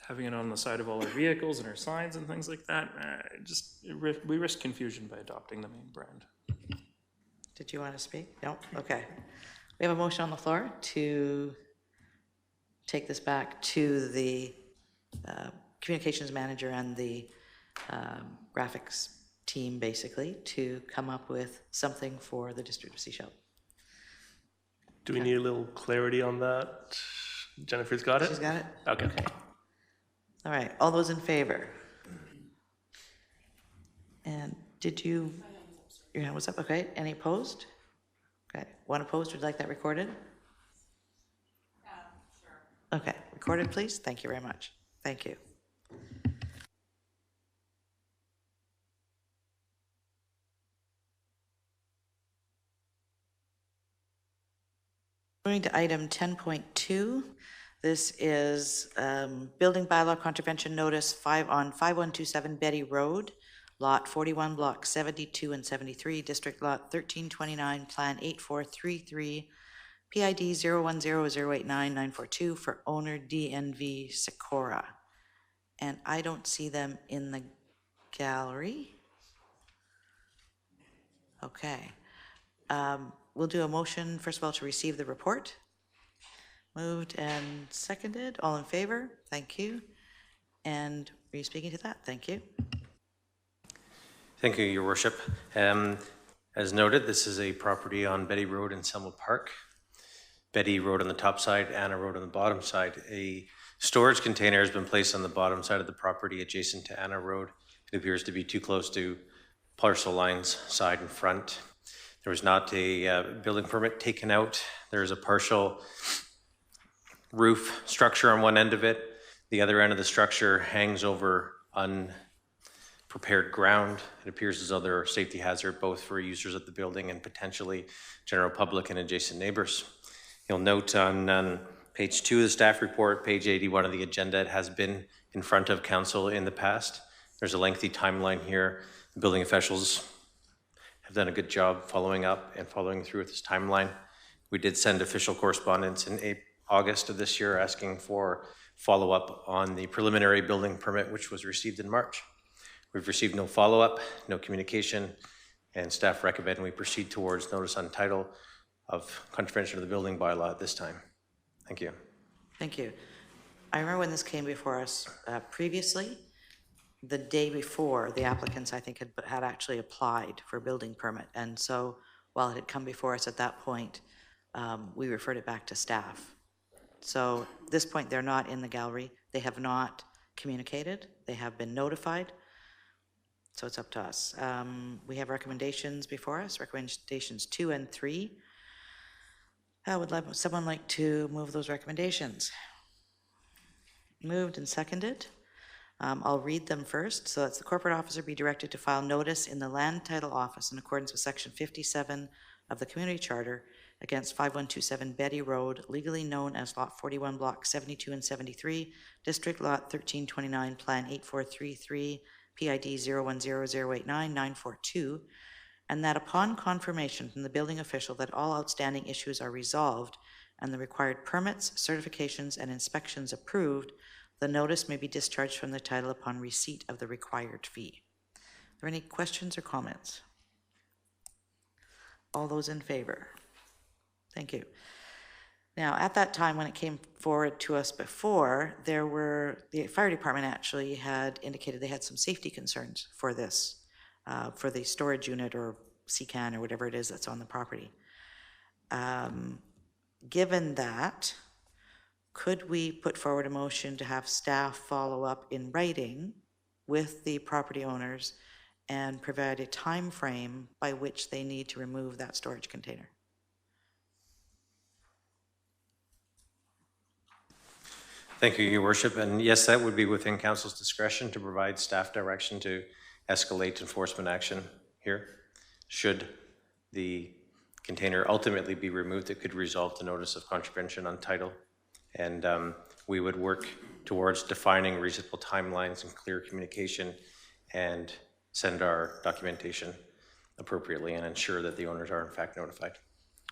having it on the side of all our vehicles and our signs and things like that, we risk confusion by adopting the main brand. Did you want to speak? No? Okay. We have a motion on the floor to take this back to the communications manager and the graphics team, basically, to come up with something for the District of Sechelt. Do we need a little clarity on that? Jennifer's got it? She's got it? Okay. All right, all those in favor? And your hand was up, okay. Any opposed? Okay, one opposed, would you like that recorded? Sure. Okay, recorded, please. Thank you very much. Thank you. Moving to item 10.2. This is building bylaw contravention notice on 5127 Betty Road, Lot 41, Block 72 and 73, District Lot 1329, Plan 8433, PID 010089942 for owner DNV Sikora. And I don't see them in the gallery. Okay. We'll do a motion, first of all, to receive the report. Moved and seconded. All in favor? Thank you. And are you speaking to that? Thank you. Thank you, Your Worship. As noted, this is a property on Betty Road in Selma Park. Betty Road on the top side, Anna Road on the bottom side. A storage container has been placed on the bottom side of the property adjacent to Anna Road. It appears to be too close to parcel lines, side and front. There was not a building permit taken out. There is a partial roof structure on one end of it. The other end of the structure hangs over prepared ground. It appears as though they're a safety hazard both for users of the building and potentially general public and adjacent neighbors. You'll note on page 2 of the staff report, page 81 of the agenda, it has been in front of council in the past. There's a lengthy timeline here. The building officials have done a good job following up and following through with this timeline. We did send official correspondence in August of this year asking for follow-up on the preliminary building permit, which was received in March. We've received no follow-up, no communication, and staff recommend we proceed towards notice on title of contravention of the building bylaw at this time. Thank you. Thank you. I remember when this came before us previously, the day before, the applicants, I think, had actually applied for a building permit. And so while it had come before us at that point, we referred it back to staff. So at this point, they're not in the gallery. They have not communicated. They have been notified. So it's up to us. We have recommendations before us, recommendations 2 and 3. Would someone like to move those recommendations? Moved and seconded. I'll read them first. So that's the corporate officer be directed to file notice in the land title office in accordance with section 57 of the community charter against 5127 Betty Road, legally known as Lot 41, Block 72 and 73, District Lot 1329, Plan 8433, PID 010089942, and that upon confirmation from the building official that all outstanding issues are resolved and the required permits, certifications, and inspections approved, the notice may be discharged from the title upon receipt of the required fee. Are there any questions or comments? All those in favor? Thank you. Now, at that time when it came forward to us before, the fire department actually had indicated they had some safety concerns for this, for the storage unit or CCAN or whatever it is that's on the property. Given that, could we put forward a motion to have staff follow up in writing with the property owners and provide a time frame by which they need to remove that storage container? Thank you, Your Worship. And yes, that would be within council's discretion to provide staff direction to escalate enforcement action here. Should the container ultimately be removed, it could result in notice of contravention on title. And we would work towards defining reasonable timelines and clear communication and send our documentation appropriately and ensure that the owners are in fact notified.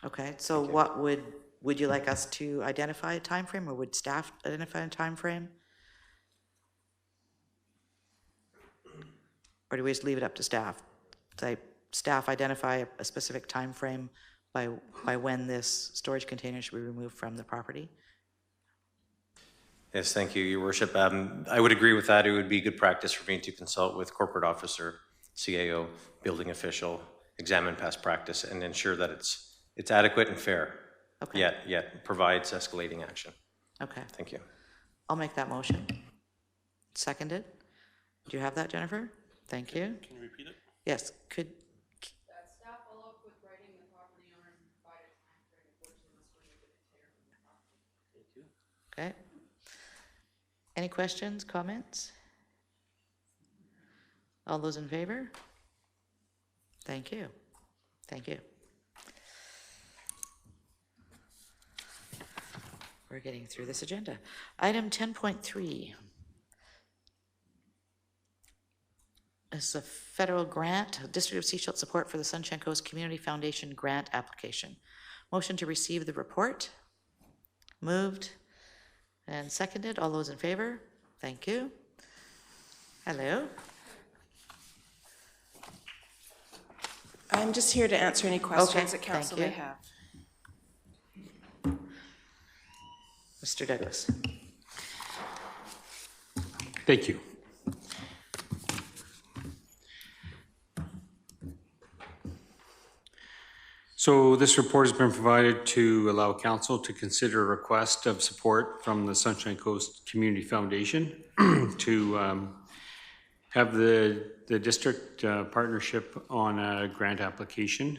Okay, so what would you like us to identify a time frame, or would staff identify a time frame? Or do we just leave it up to staff? Say, staff identify a specific time frame by when this storage container should be removed from the property? Yes, thank you, Your Worship. I would agree with that. It would be good practice for me to consult with corporate officer, CAO, building official, examine past practice, and ensure that it's adequate and fair. Okay. Yet provides escalating action. Okay. Thank you. I'll make that motion. Seconded. Do you have that, Jennifer? Thank you. Can you repeat it? Yes. Could that staff follow up with writing the property owners and provide a time frame of which they must remove the container from the property. Thank you. Okay. Any questions, comments? All those in favor? Thank you. Thank you. We're getting through this agenda. Item 10.3. This is a federal grant, District of Seashell Support for the Sunshine Coast Community Foundation grant application. Motion to receive the report. Moved and seconded. All those in favor? Thank you. Hello. I'm just here to answer any questions that thank council you. may have. Mr. Douglas. Thank you. So this report has been provided to allow council to consider a request of support from the Sunshine Coast Community Foundation to have the district partnership on a grant application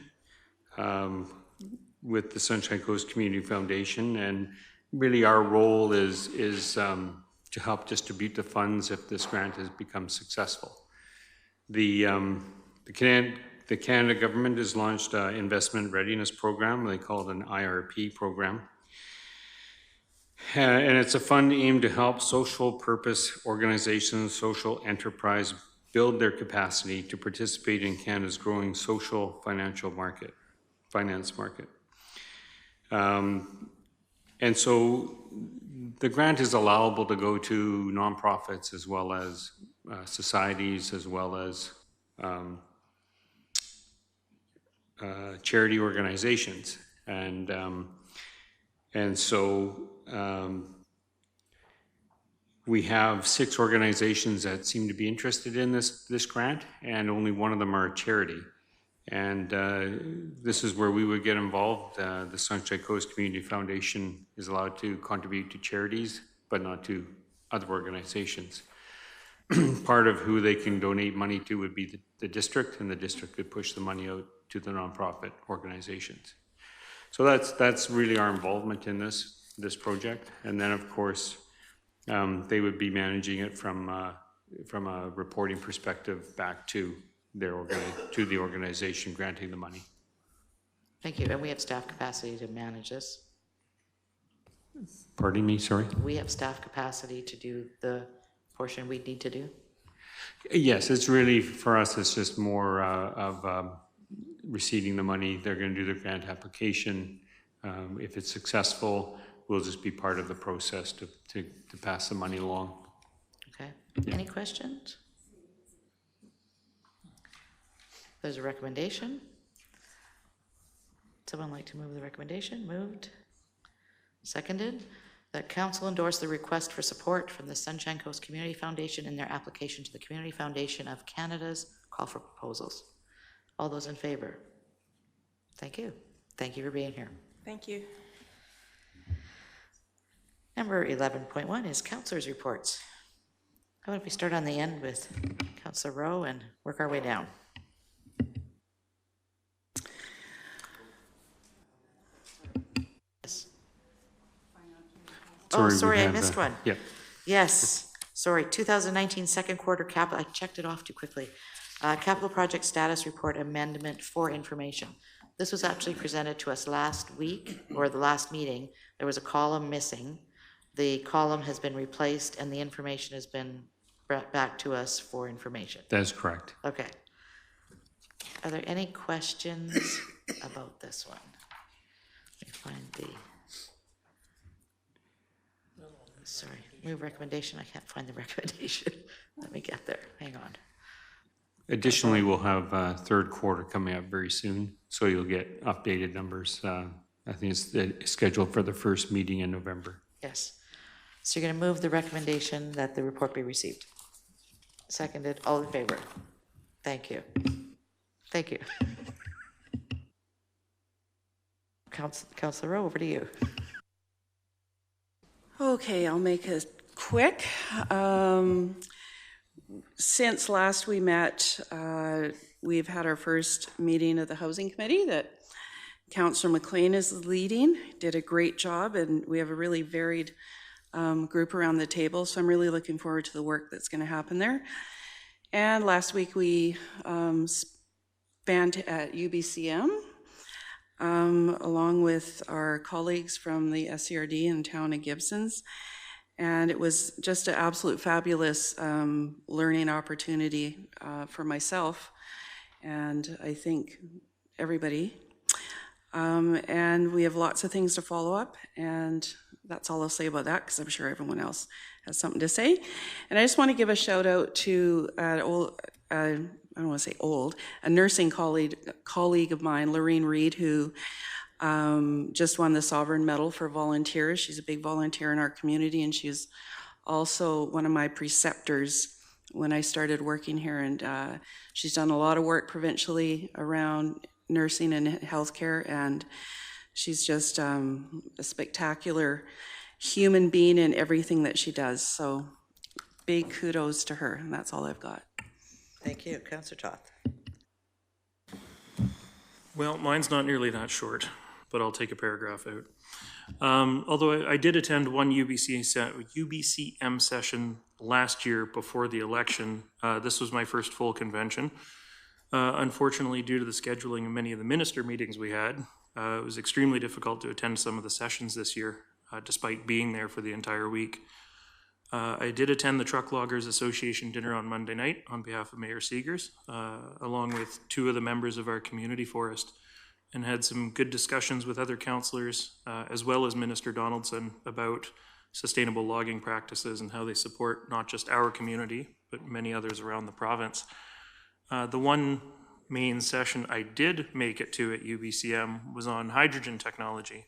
with the Sunshine Coast Community Foundation. And really our role is to help distribute the funds if this grant has become successful. The Canada government has launched an investment readiness program. They call it an IRP program. And it's a fund aimed to help social purpose organizations, social enterprise build their capacity to participate in Canada's growing social finance market. And so the grant is allowable to go to nonprofits as well as societies, as well as charity organizations. And so we have 6 organizations that seem to be interested in this grant, and only one of them are a charity. And this is where we would get involved. The Sunshine Coast Community Foundation is allowed to contribute to charities, but not to other organizations. Part of who they can donate money to would be the district, and the district could push the money out to the nonprofit organizations. So that's really our involvement in this project. And then, of course, they would be managing it from a reporting perspective back to the organization granting the money. Thank you. And we have staff capacity to manage this. Pardon me, sorry? We have staff capacity to do the portion we need to do? Yes, it's really, for us, it's just more of receiving the money. They're going to do the grant application. If it's successful, we'll just be part of the process to pass the money along. Okay. Any questions? There's a recommendation. Someone like to move the recommendation? Moved. Seconded. That council endorse the request for support from the Sunshine Coast Community Foundation in their application to the Community Foundation of Canada's call for proposals. All those in favor? Thank you. Thank you for being here. Thank you. Number 11.1 is councillors' reports. How about if we start on the end with Councillor Rowe and work our way down? Yes. Sorry, I missed one. Yeah. Yes, sorry, 2019 second quarter capital, I checked it off too quickly. Capital project status report amendment for information. This was actually presented to us last week, or the last meeting. There was a column missing. The column has been replaced and the information has been brought back to us for information. That is correct. Okay. Are there any questions about this one? Let me find the, sorry, move recommendation. I can't find the recommendation. Let me get there. Hang on. Additionally, we'll have third quarter coming up very soon, so you'll get updated numbers. I think it's scheduled for the first meeting in November. Yes. So you're going to move the recommendation that the report be received. Seconded. All in favor? Thank you. Thank you. Councillor Rowe, over to you. Okay, I'll make it quick. Since last we met, we've had our first meeting of the Housing Committee that Councillor McLean is leading. Did a great job, and we have a really varied group around the table, so I'm really looking forward to the work that's going to happen there. And last week we spent at UBCM along with our colleagues from the SCRD in town of Gibsons. And it was just an absolute fabulous learning opportunity for myself, and I think everybody. And we have lots of things to follow up, and that's all I'll say about that, because I'm sure everyone else has something to say. And I just want to give a shout out to I don't want to say old, a nursing colleague of mine, Lorraine Reed, who just won the Sovereign Medal for volunteers. She's a big volunteer in our community, and she's also one of my preceptors when I started working here. And she's done a lot of work provincially around nursing and healthcare, and she's just a spectacular human being in everything that she does. So big kudos to her, and that's all I've got. Thank you. Councillor Toth. Well, mine's not nearly that short. but I'll take a paragraph out. Although I did attend one UBCM session last year before the election, this was my first full convention. Unfortunately, due to the scheduling of many of the minister meetings we had, it was extremely difficult to attend some of the sessions this year, despite being there for the entire week. I did attend the Truck Loggers Association dinner on Monday night on behalf of Mayor Seegers, along with 2 of the members of our community forest, and had some good discussions with other councillors, as well as Minister Donaldson, about sustainable logging practices and how they support not just our community, but many others around the province. The one main session I did make it to at UBCM was on hydrogen technology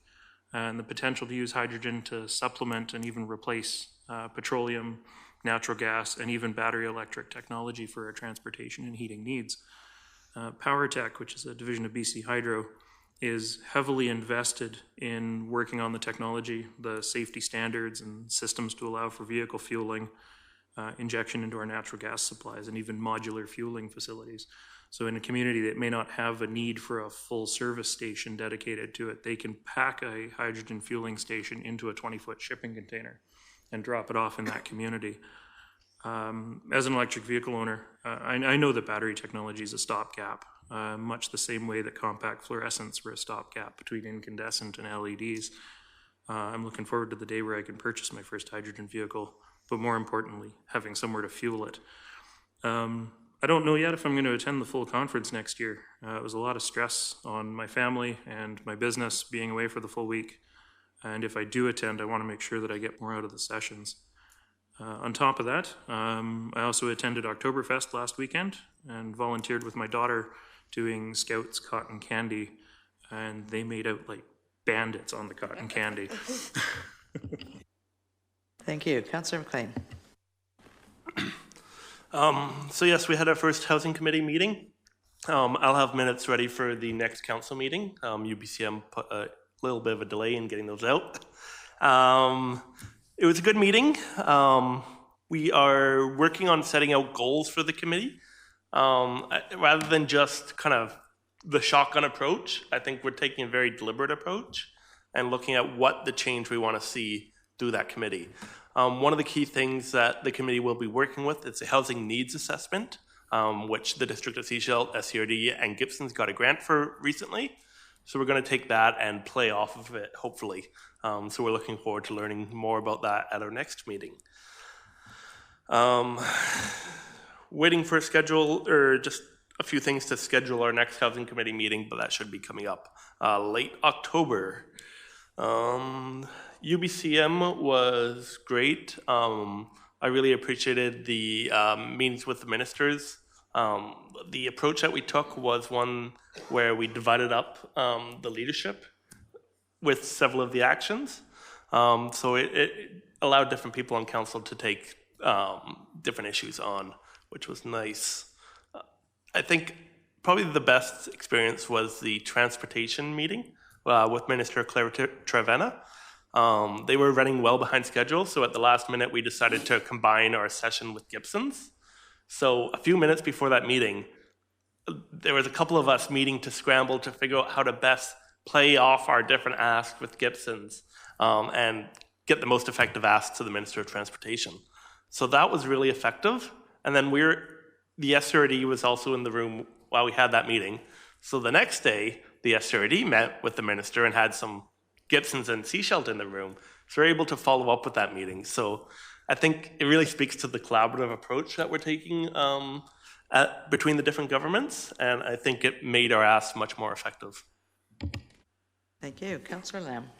and the potential to use hydrogen to supplement and even replace petroleum, natural gas, and even battery electric technology for our transportation and heating needs. PowerTech, which is a division of BC Hydro, is heavily invested in working on the technology, the safety standards and systems to allow for vehicle fueling, injection into our natural gas supplies, and even modular fueling facilities. So in a community that may not have a need for a full service station dedicated to it, they can pack a hydrogen fueling station into a 20-foot shipping container and drop it off in that community. As an electric vehicle owner, I know that battery technology is a stopgap, much the same way that compact fluorescents were a stopgap between incandescent and LEDs. I'm looking forward to the day where I can purchase my first hydrogen vehicle, but more importantly, having somewhere to fuel it. I don't know yet if I'm going to attend the full conference next year. It was a lot of stress on my family and my business being away for the full week. And if I do attend, I want to make sure that I get more out of the sessions. On top of that, I also attended Oktoberfest last weekend and volunteered with my daughter doing Scouts cotton candy, and they made out like bandits on the cotton candy. Thank you. Councillor McLean. So yes, we had our first housing committee meeting. I'll have minutes ready for the next council meeting. UBCM put a little bit of a delay in getting those out. It was a good meeting. We are working on setting out goals for the committee. Rather than just kind of the shotgun approach, I think we're taking a very deliberate approach and looking at what the change we want to see through that committee. One of the key things that the committee will be working with is a housing needs assessment, which the District of Sechelt, SCRD, and Gibson's got a grant for recently. So we're going to take that and play off of it, hopefully. So we're looking forward to learning more about that at our next meeting. Waiting for a schedule, or just a few things to schedule our next housing committee meeting, but that should be coming up late October. UBCM was great. I really appreciated the meetings with the ministers. The approach that we took was one where we divided up the leadership with several of the actions. So it allowed different people on council to take different issues on, which was nice. I think probably the best experience was the transportation meeting with Minister Claire Trevena. They were running well behind schedule, so at the last minute we decided to combine our session with Gibson's. So a few minutes before that meeting, there was a couple of us meeting to scramble to figure out how to best play off our different asks with Gibson's and get the most effective asks to the Minister of Transportation. So that was really effective. And then the SRD was also in the room while we had that meeting. So the next day, the SRD met with the minister and had some Gibson's and Sechelt in the room. So we're able to follow up with that meeting. So I think it really speaks to the collaborative approach that we're taking between the different governments. And I think it made our asks much more effective. Thank you. Councillor Lamb.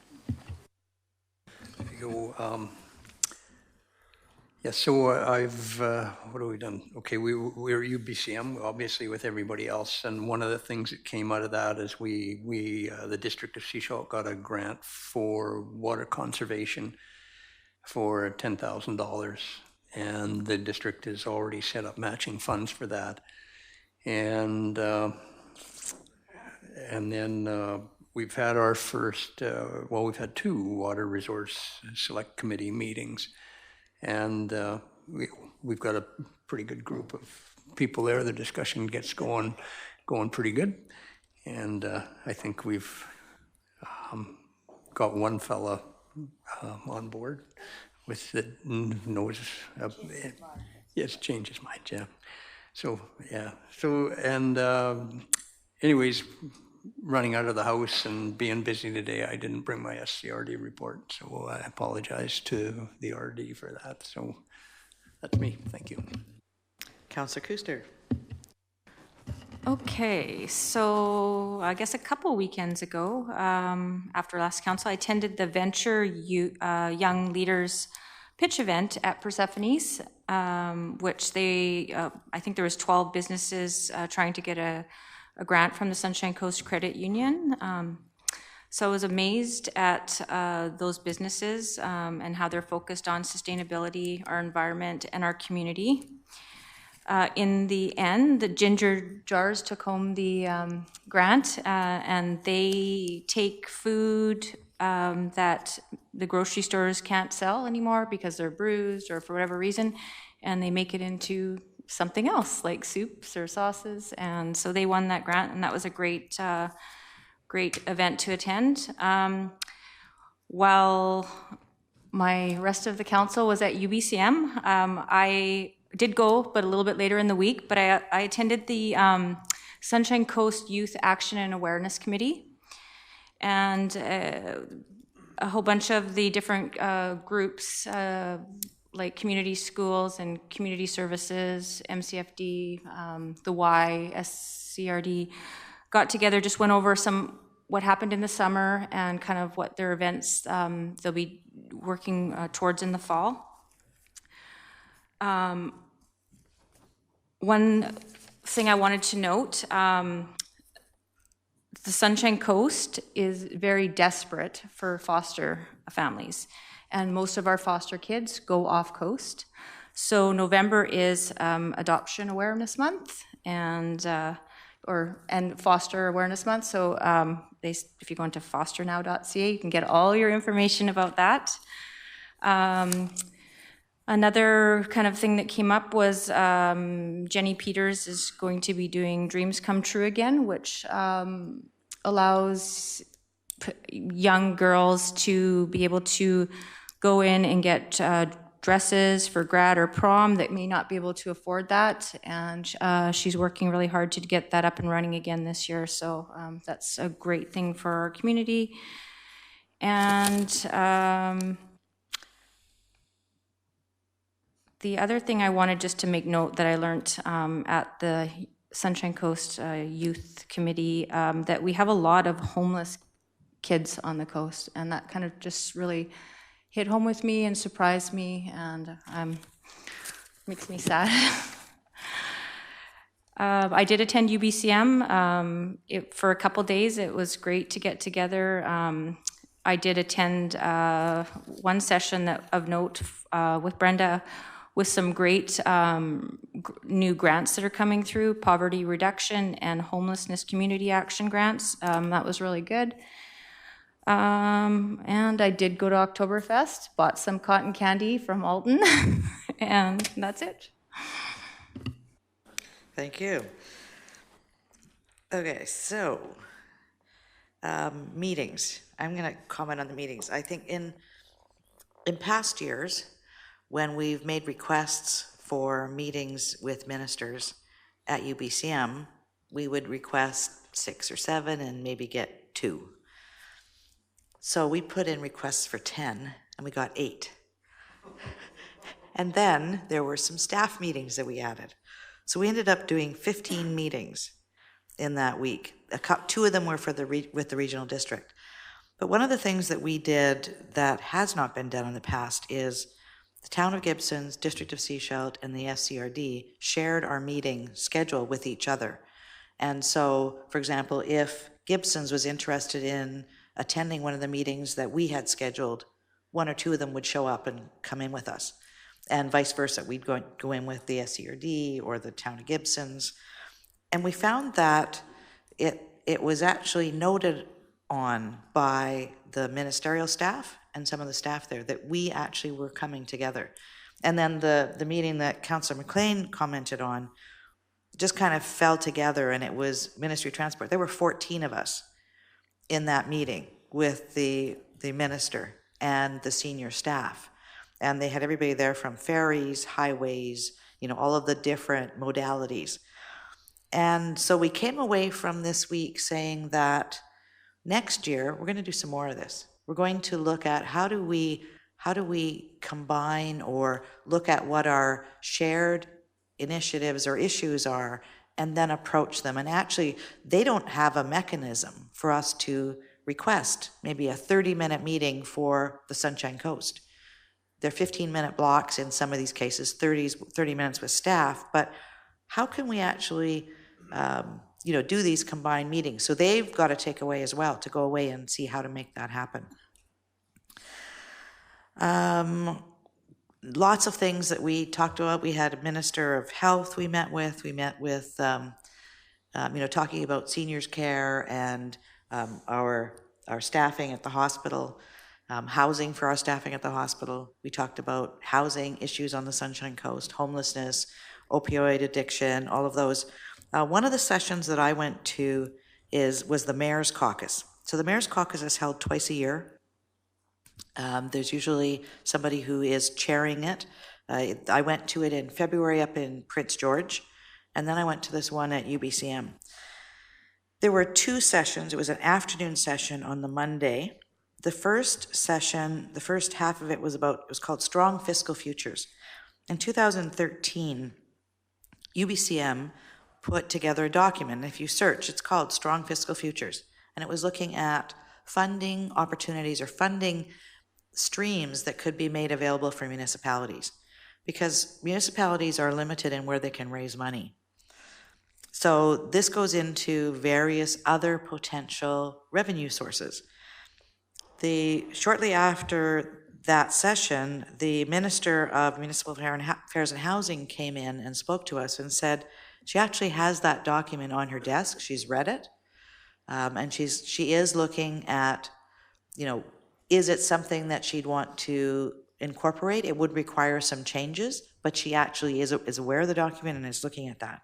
Yeah, so I've, what have we done? Okay, we're UBCM, obviously, with everybody else, and one of the things that came out of that is the District of Sechelt got a grant for water conservation for $10,000, and the district has already set up matching funds for that. And then we've had our first, we've had 2 Water Resource Select Committee meetings. And we've got a pretty good group of people there. The discussion gets going pretty good. And I think we've got one fella on board with the knows. Yes, changed his mind, yeah. So, yeah. So, and anyways, running out of the house and being busy today, I didn't bring my SCRD report. So I apologize to the RD for that. So that's me. Thank you. Councillor Kuster. Okay, so I guess a couple weekends ago, after last council, I attended the Venture Young Leaders pitch event at Persephone's, which I think there was 12 businesses trying to get a grant from the Sunshine Coast Credit Union. So I was amazed at those businesses and how they're focused on sustainability, our environment, and our community. In the end, the Ginger Jars took home the grant, and they take food that the grocery stores can't sell anymore because they're bruised or for whatever reason, and they make it into something else like soups or sauces. And so they won that grant, and that was a great event to attend. While my rest of the council was at UBCM, I did go, but a little bit later in the week, but I attended the Sunshine Coast Youth Action and Awareness Committee, and a whole bunch of the different groups, like community schools and community services, MCFD, the Y, SCRD, got together, just went over what happened in the summer and kind of what their events they'll be working towards in the fall. One thing I wanted to note, the Sunshine Coast is very desperate for foster families, and most of our foster kids go off coast. So November is Adoption Awareness Month and Foster Awareness Month. So if you go into fosternow.ca, you can get all your information about that. Another kind of thing that came up was Jenny Peters is going to be doing Dreams Come True again, which allows young girls to be able to go in and get dresses for grad or prom that may not be able to afford that. And she's working really hard to get that up and running again this year. So that's a great thing for our community. And the other thing I wanted just to make note that I learned at the Sunshine Coast Youth Committee, that we have a lot of homeless kids on the coast, and that kind of just really hit home with me and surprised me, and makes me sad. I did attend UBCM for a couple days. It was great to get together. I did attend one session of note with Brenda, with some great new grants that are coming through, poverty reduction and homelessness community action grants. That was really good. And I did go to Oktoberfest, bought some cotton candy from Alton, and that's it. Thank you. Okay, so meetings. I'm going to comment on the meetings. I think in past years, when we've made requests for meetings with ministers at UBCM, we would request 6 or 7 and maybe get 2. So we put in requests for 10 and we got 8. And then there were some staff meetings that we added. So we ended up doing 15 meetings in that week. 2 of them were with the regional district. But one of the things that we did that has not been done in the past is the Town of Gibson's, District of Sechelt, and the SCRD shared our meeting schedule with each other. And so, for example, if Gibson's was interested in attending one of the meetings that we had scheduled, 1 or 2 of them would show up and come in with us. And vice versa, we'd go in with the SCRD or the Town of Gibson's. And we found that it was actually noted on by the ministerial staff and some of the staff there that we actually were coming together. And then the meeting that Councillor McLean commented on just kind of fell together, and it was Ministry of Transport. There were 14 of us in that meeting, with the minister and the senior staff. And they had everybody there from ferries, highways, all of the different modalities. And so we came away from this week saying that next year, we're going to do some more of this. We're going to look at how do we combine or look at what our shared initiatives or issues are and then approach them. And actually, they don't have a mechanism for us to request maybe a 30-minute meeting for the Sunshine Coast. They're 15-minute blocks in some of these cases, 30 minutes with staff, but how can we actually do these combined meetings? So they've got to take away as well, to go away and see how to make that happen. Lots of things that we talked about. We had a Minister of Health we met with. We met with, talking about seniors care and our staffing at the hospital, housing for our staffing at the hospital. We talked about housing issues on the Sunshine Coast, homelessness, opioid addiction, all of those. One of the sessions that I went to was the Mayor's Caucus. So the Mayor's Caucus is held twice a year. There's usually somebody who is chairing it. I went to it in February up in Prince George, and then I went to this one at UBCM. There were two sessions. It was an afternoon session on the Monday. The first session, the first half of it was called Strong Fiscal Futures. In 2013, UBCM put together a document. If you search, it's called Strong Fiscal Futures. And it was looking at funding opportunities or funding streams that could be made available for municipalities, because municipalities are limited in where they can raise money. So this goes into various other potential revenue sources. Shortly after that session, the Minister of Municipal Affairs and Housing came in and spoke to us and said she actually has that document on her desk. She's read it. And she is looking at, is it something that she'd want to incorporate? It would require some changes, but she actually is aware of the document and is looking at that.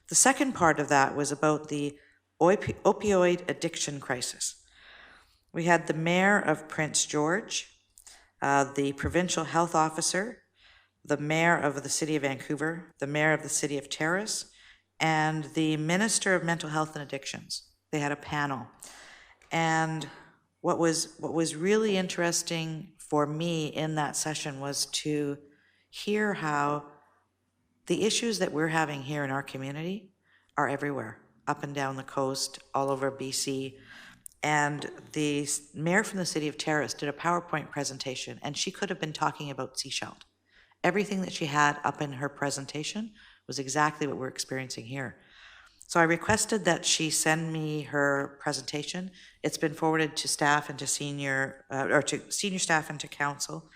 The second part of that was about the opioid addiction crisis. We had the Mayor of Prince George, the Provincial Health Officer, the Mayor of the City of Vancouver, the Mayor of the City of Terrace, and the Minister of Mental Health and Addictions. They had a panel. And what was really interesting for me in that session was to hear how the issues that we're having here in our community are everywhere, up and down the coast, all over BC. And the mayor from the City of Terrace did a PowerPoint presentation, and she could have been talking about Seashell. Everything that she had up in her presentation was exactly what we're experiencing here. So I requested that she send me her presentation. It's been forwarded to staff and to senior staff and to council,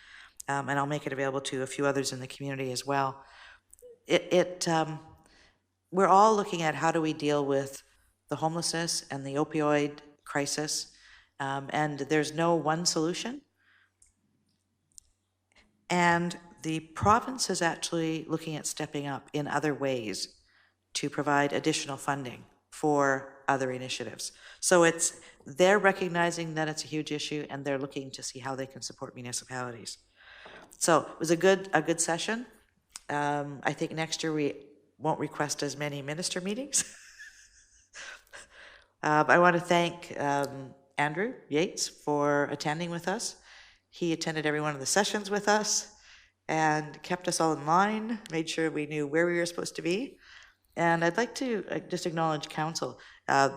and I'll make it available to a few others in the community as well. We're all looking at how do we deal with the homelessness and the opioid crisis, and there's no one solution. And the province is actually looking at stepping up in other ways to provide additional funding for other initiatives. So they're recognizing that it's a huge issue, and they're looking to see how they can support municipalities. So it was a good session. I think next year we won't request as many minister meetings. I want to thank Andrew Yates for attending with us. He attended every one of the sessions with us and kept us all in line, made sure we knew where we were supposed to be. And I'd like to just acknowledge council. The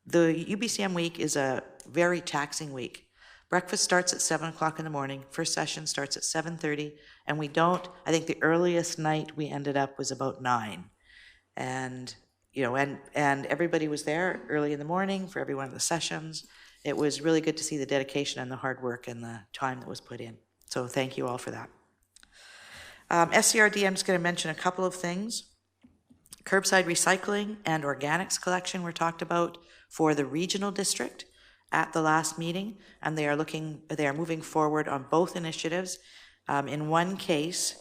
UBCM week is a very taxing week. Breakfast starts at 7 o'clock in the morning. First session starts at 7:30, and I think the earliest night we ended up was about 9. And everybody was there early in the morning for every one of the sessions. It was really good to see the dedication and the hard work and the time that was put in. So thank you all for that. SCRD, I'm just going to mention a couple of things. Curbside recycling and organics collection were talked about for the regional district at the last meeting, and they are moving forward on both initiatives. In one case,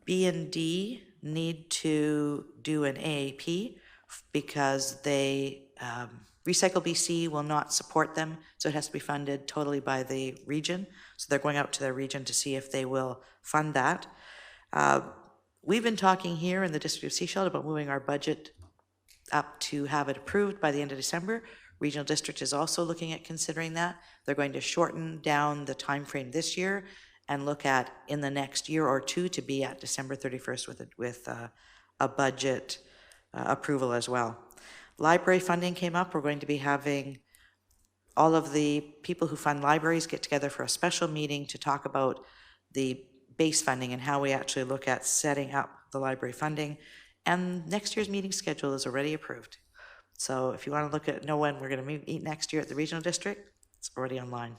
B&D need to do an AAP because they Recycle BC will not support them, so it has to be funded totally by the region. So they're going out to their region to see if they will fund that. We've been talking here in the District of Sechelt about moving our budget up to have it approved by the end of December. Regional District is also looking at considering that. They're going to shorten down the time frame this year and look at in the next year or two to be at December 31st with a budget approval as well. Library funding came up. We're going to be having all of the people who fund libraries get together for a special meeting to talk about the base funding and how we actually look at setting up the library funding. And next year's meeting schedule is already approved. So if you want to know when we're going to meet next year at the Regional District, it's already online.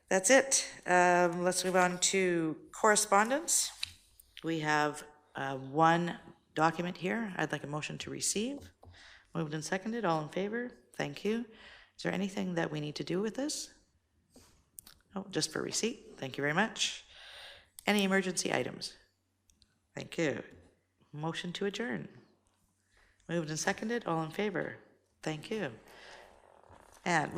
That's it. Let's move on to correspondence. We have one document here. I'd like a motion to receive. Moved and seconded. All in favor? Thank you. Is there anything that we need to do with this? Oh, just for receipt. Thank you very much. Any emergency items? Thank you. Motion to adjourn. Moved and seconded. All in favor? Thank you. And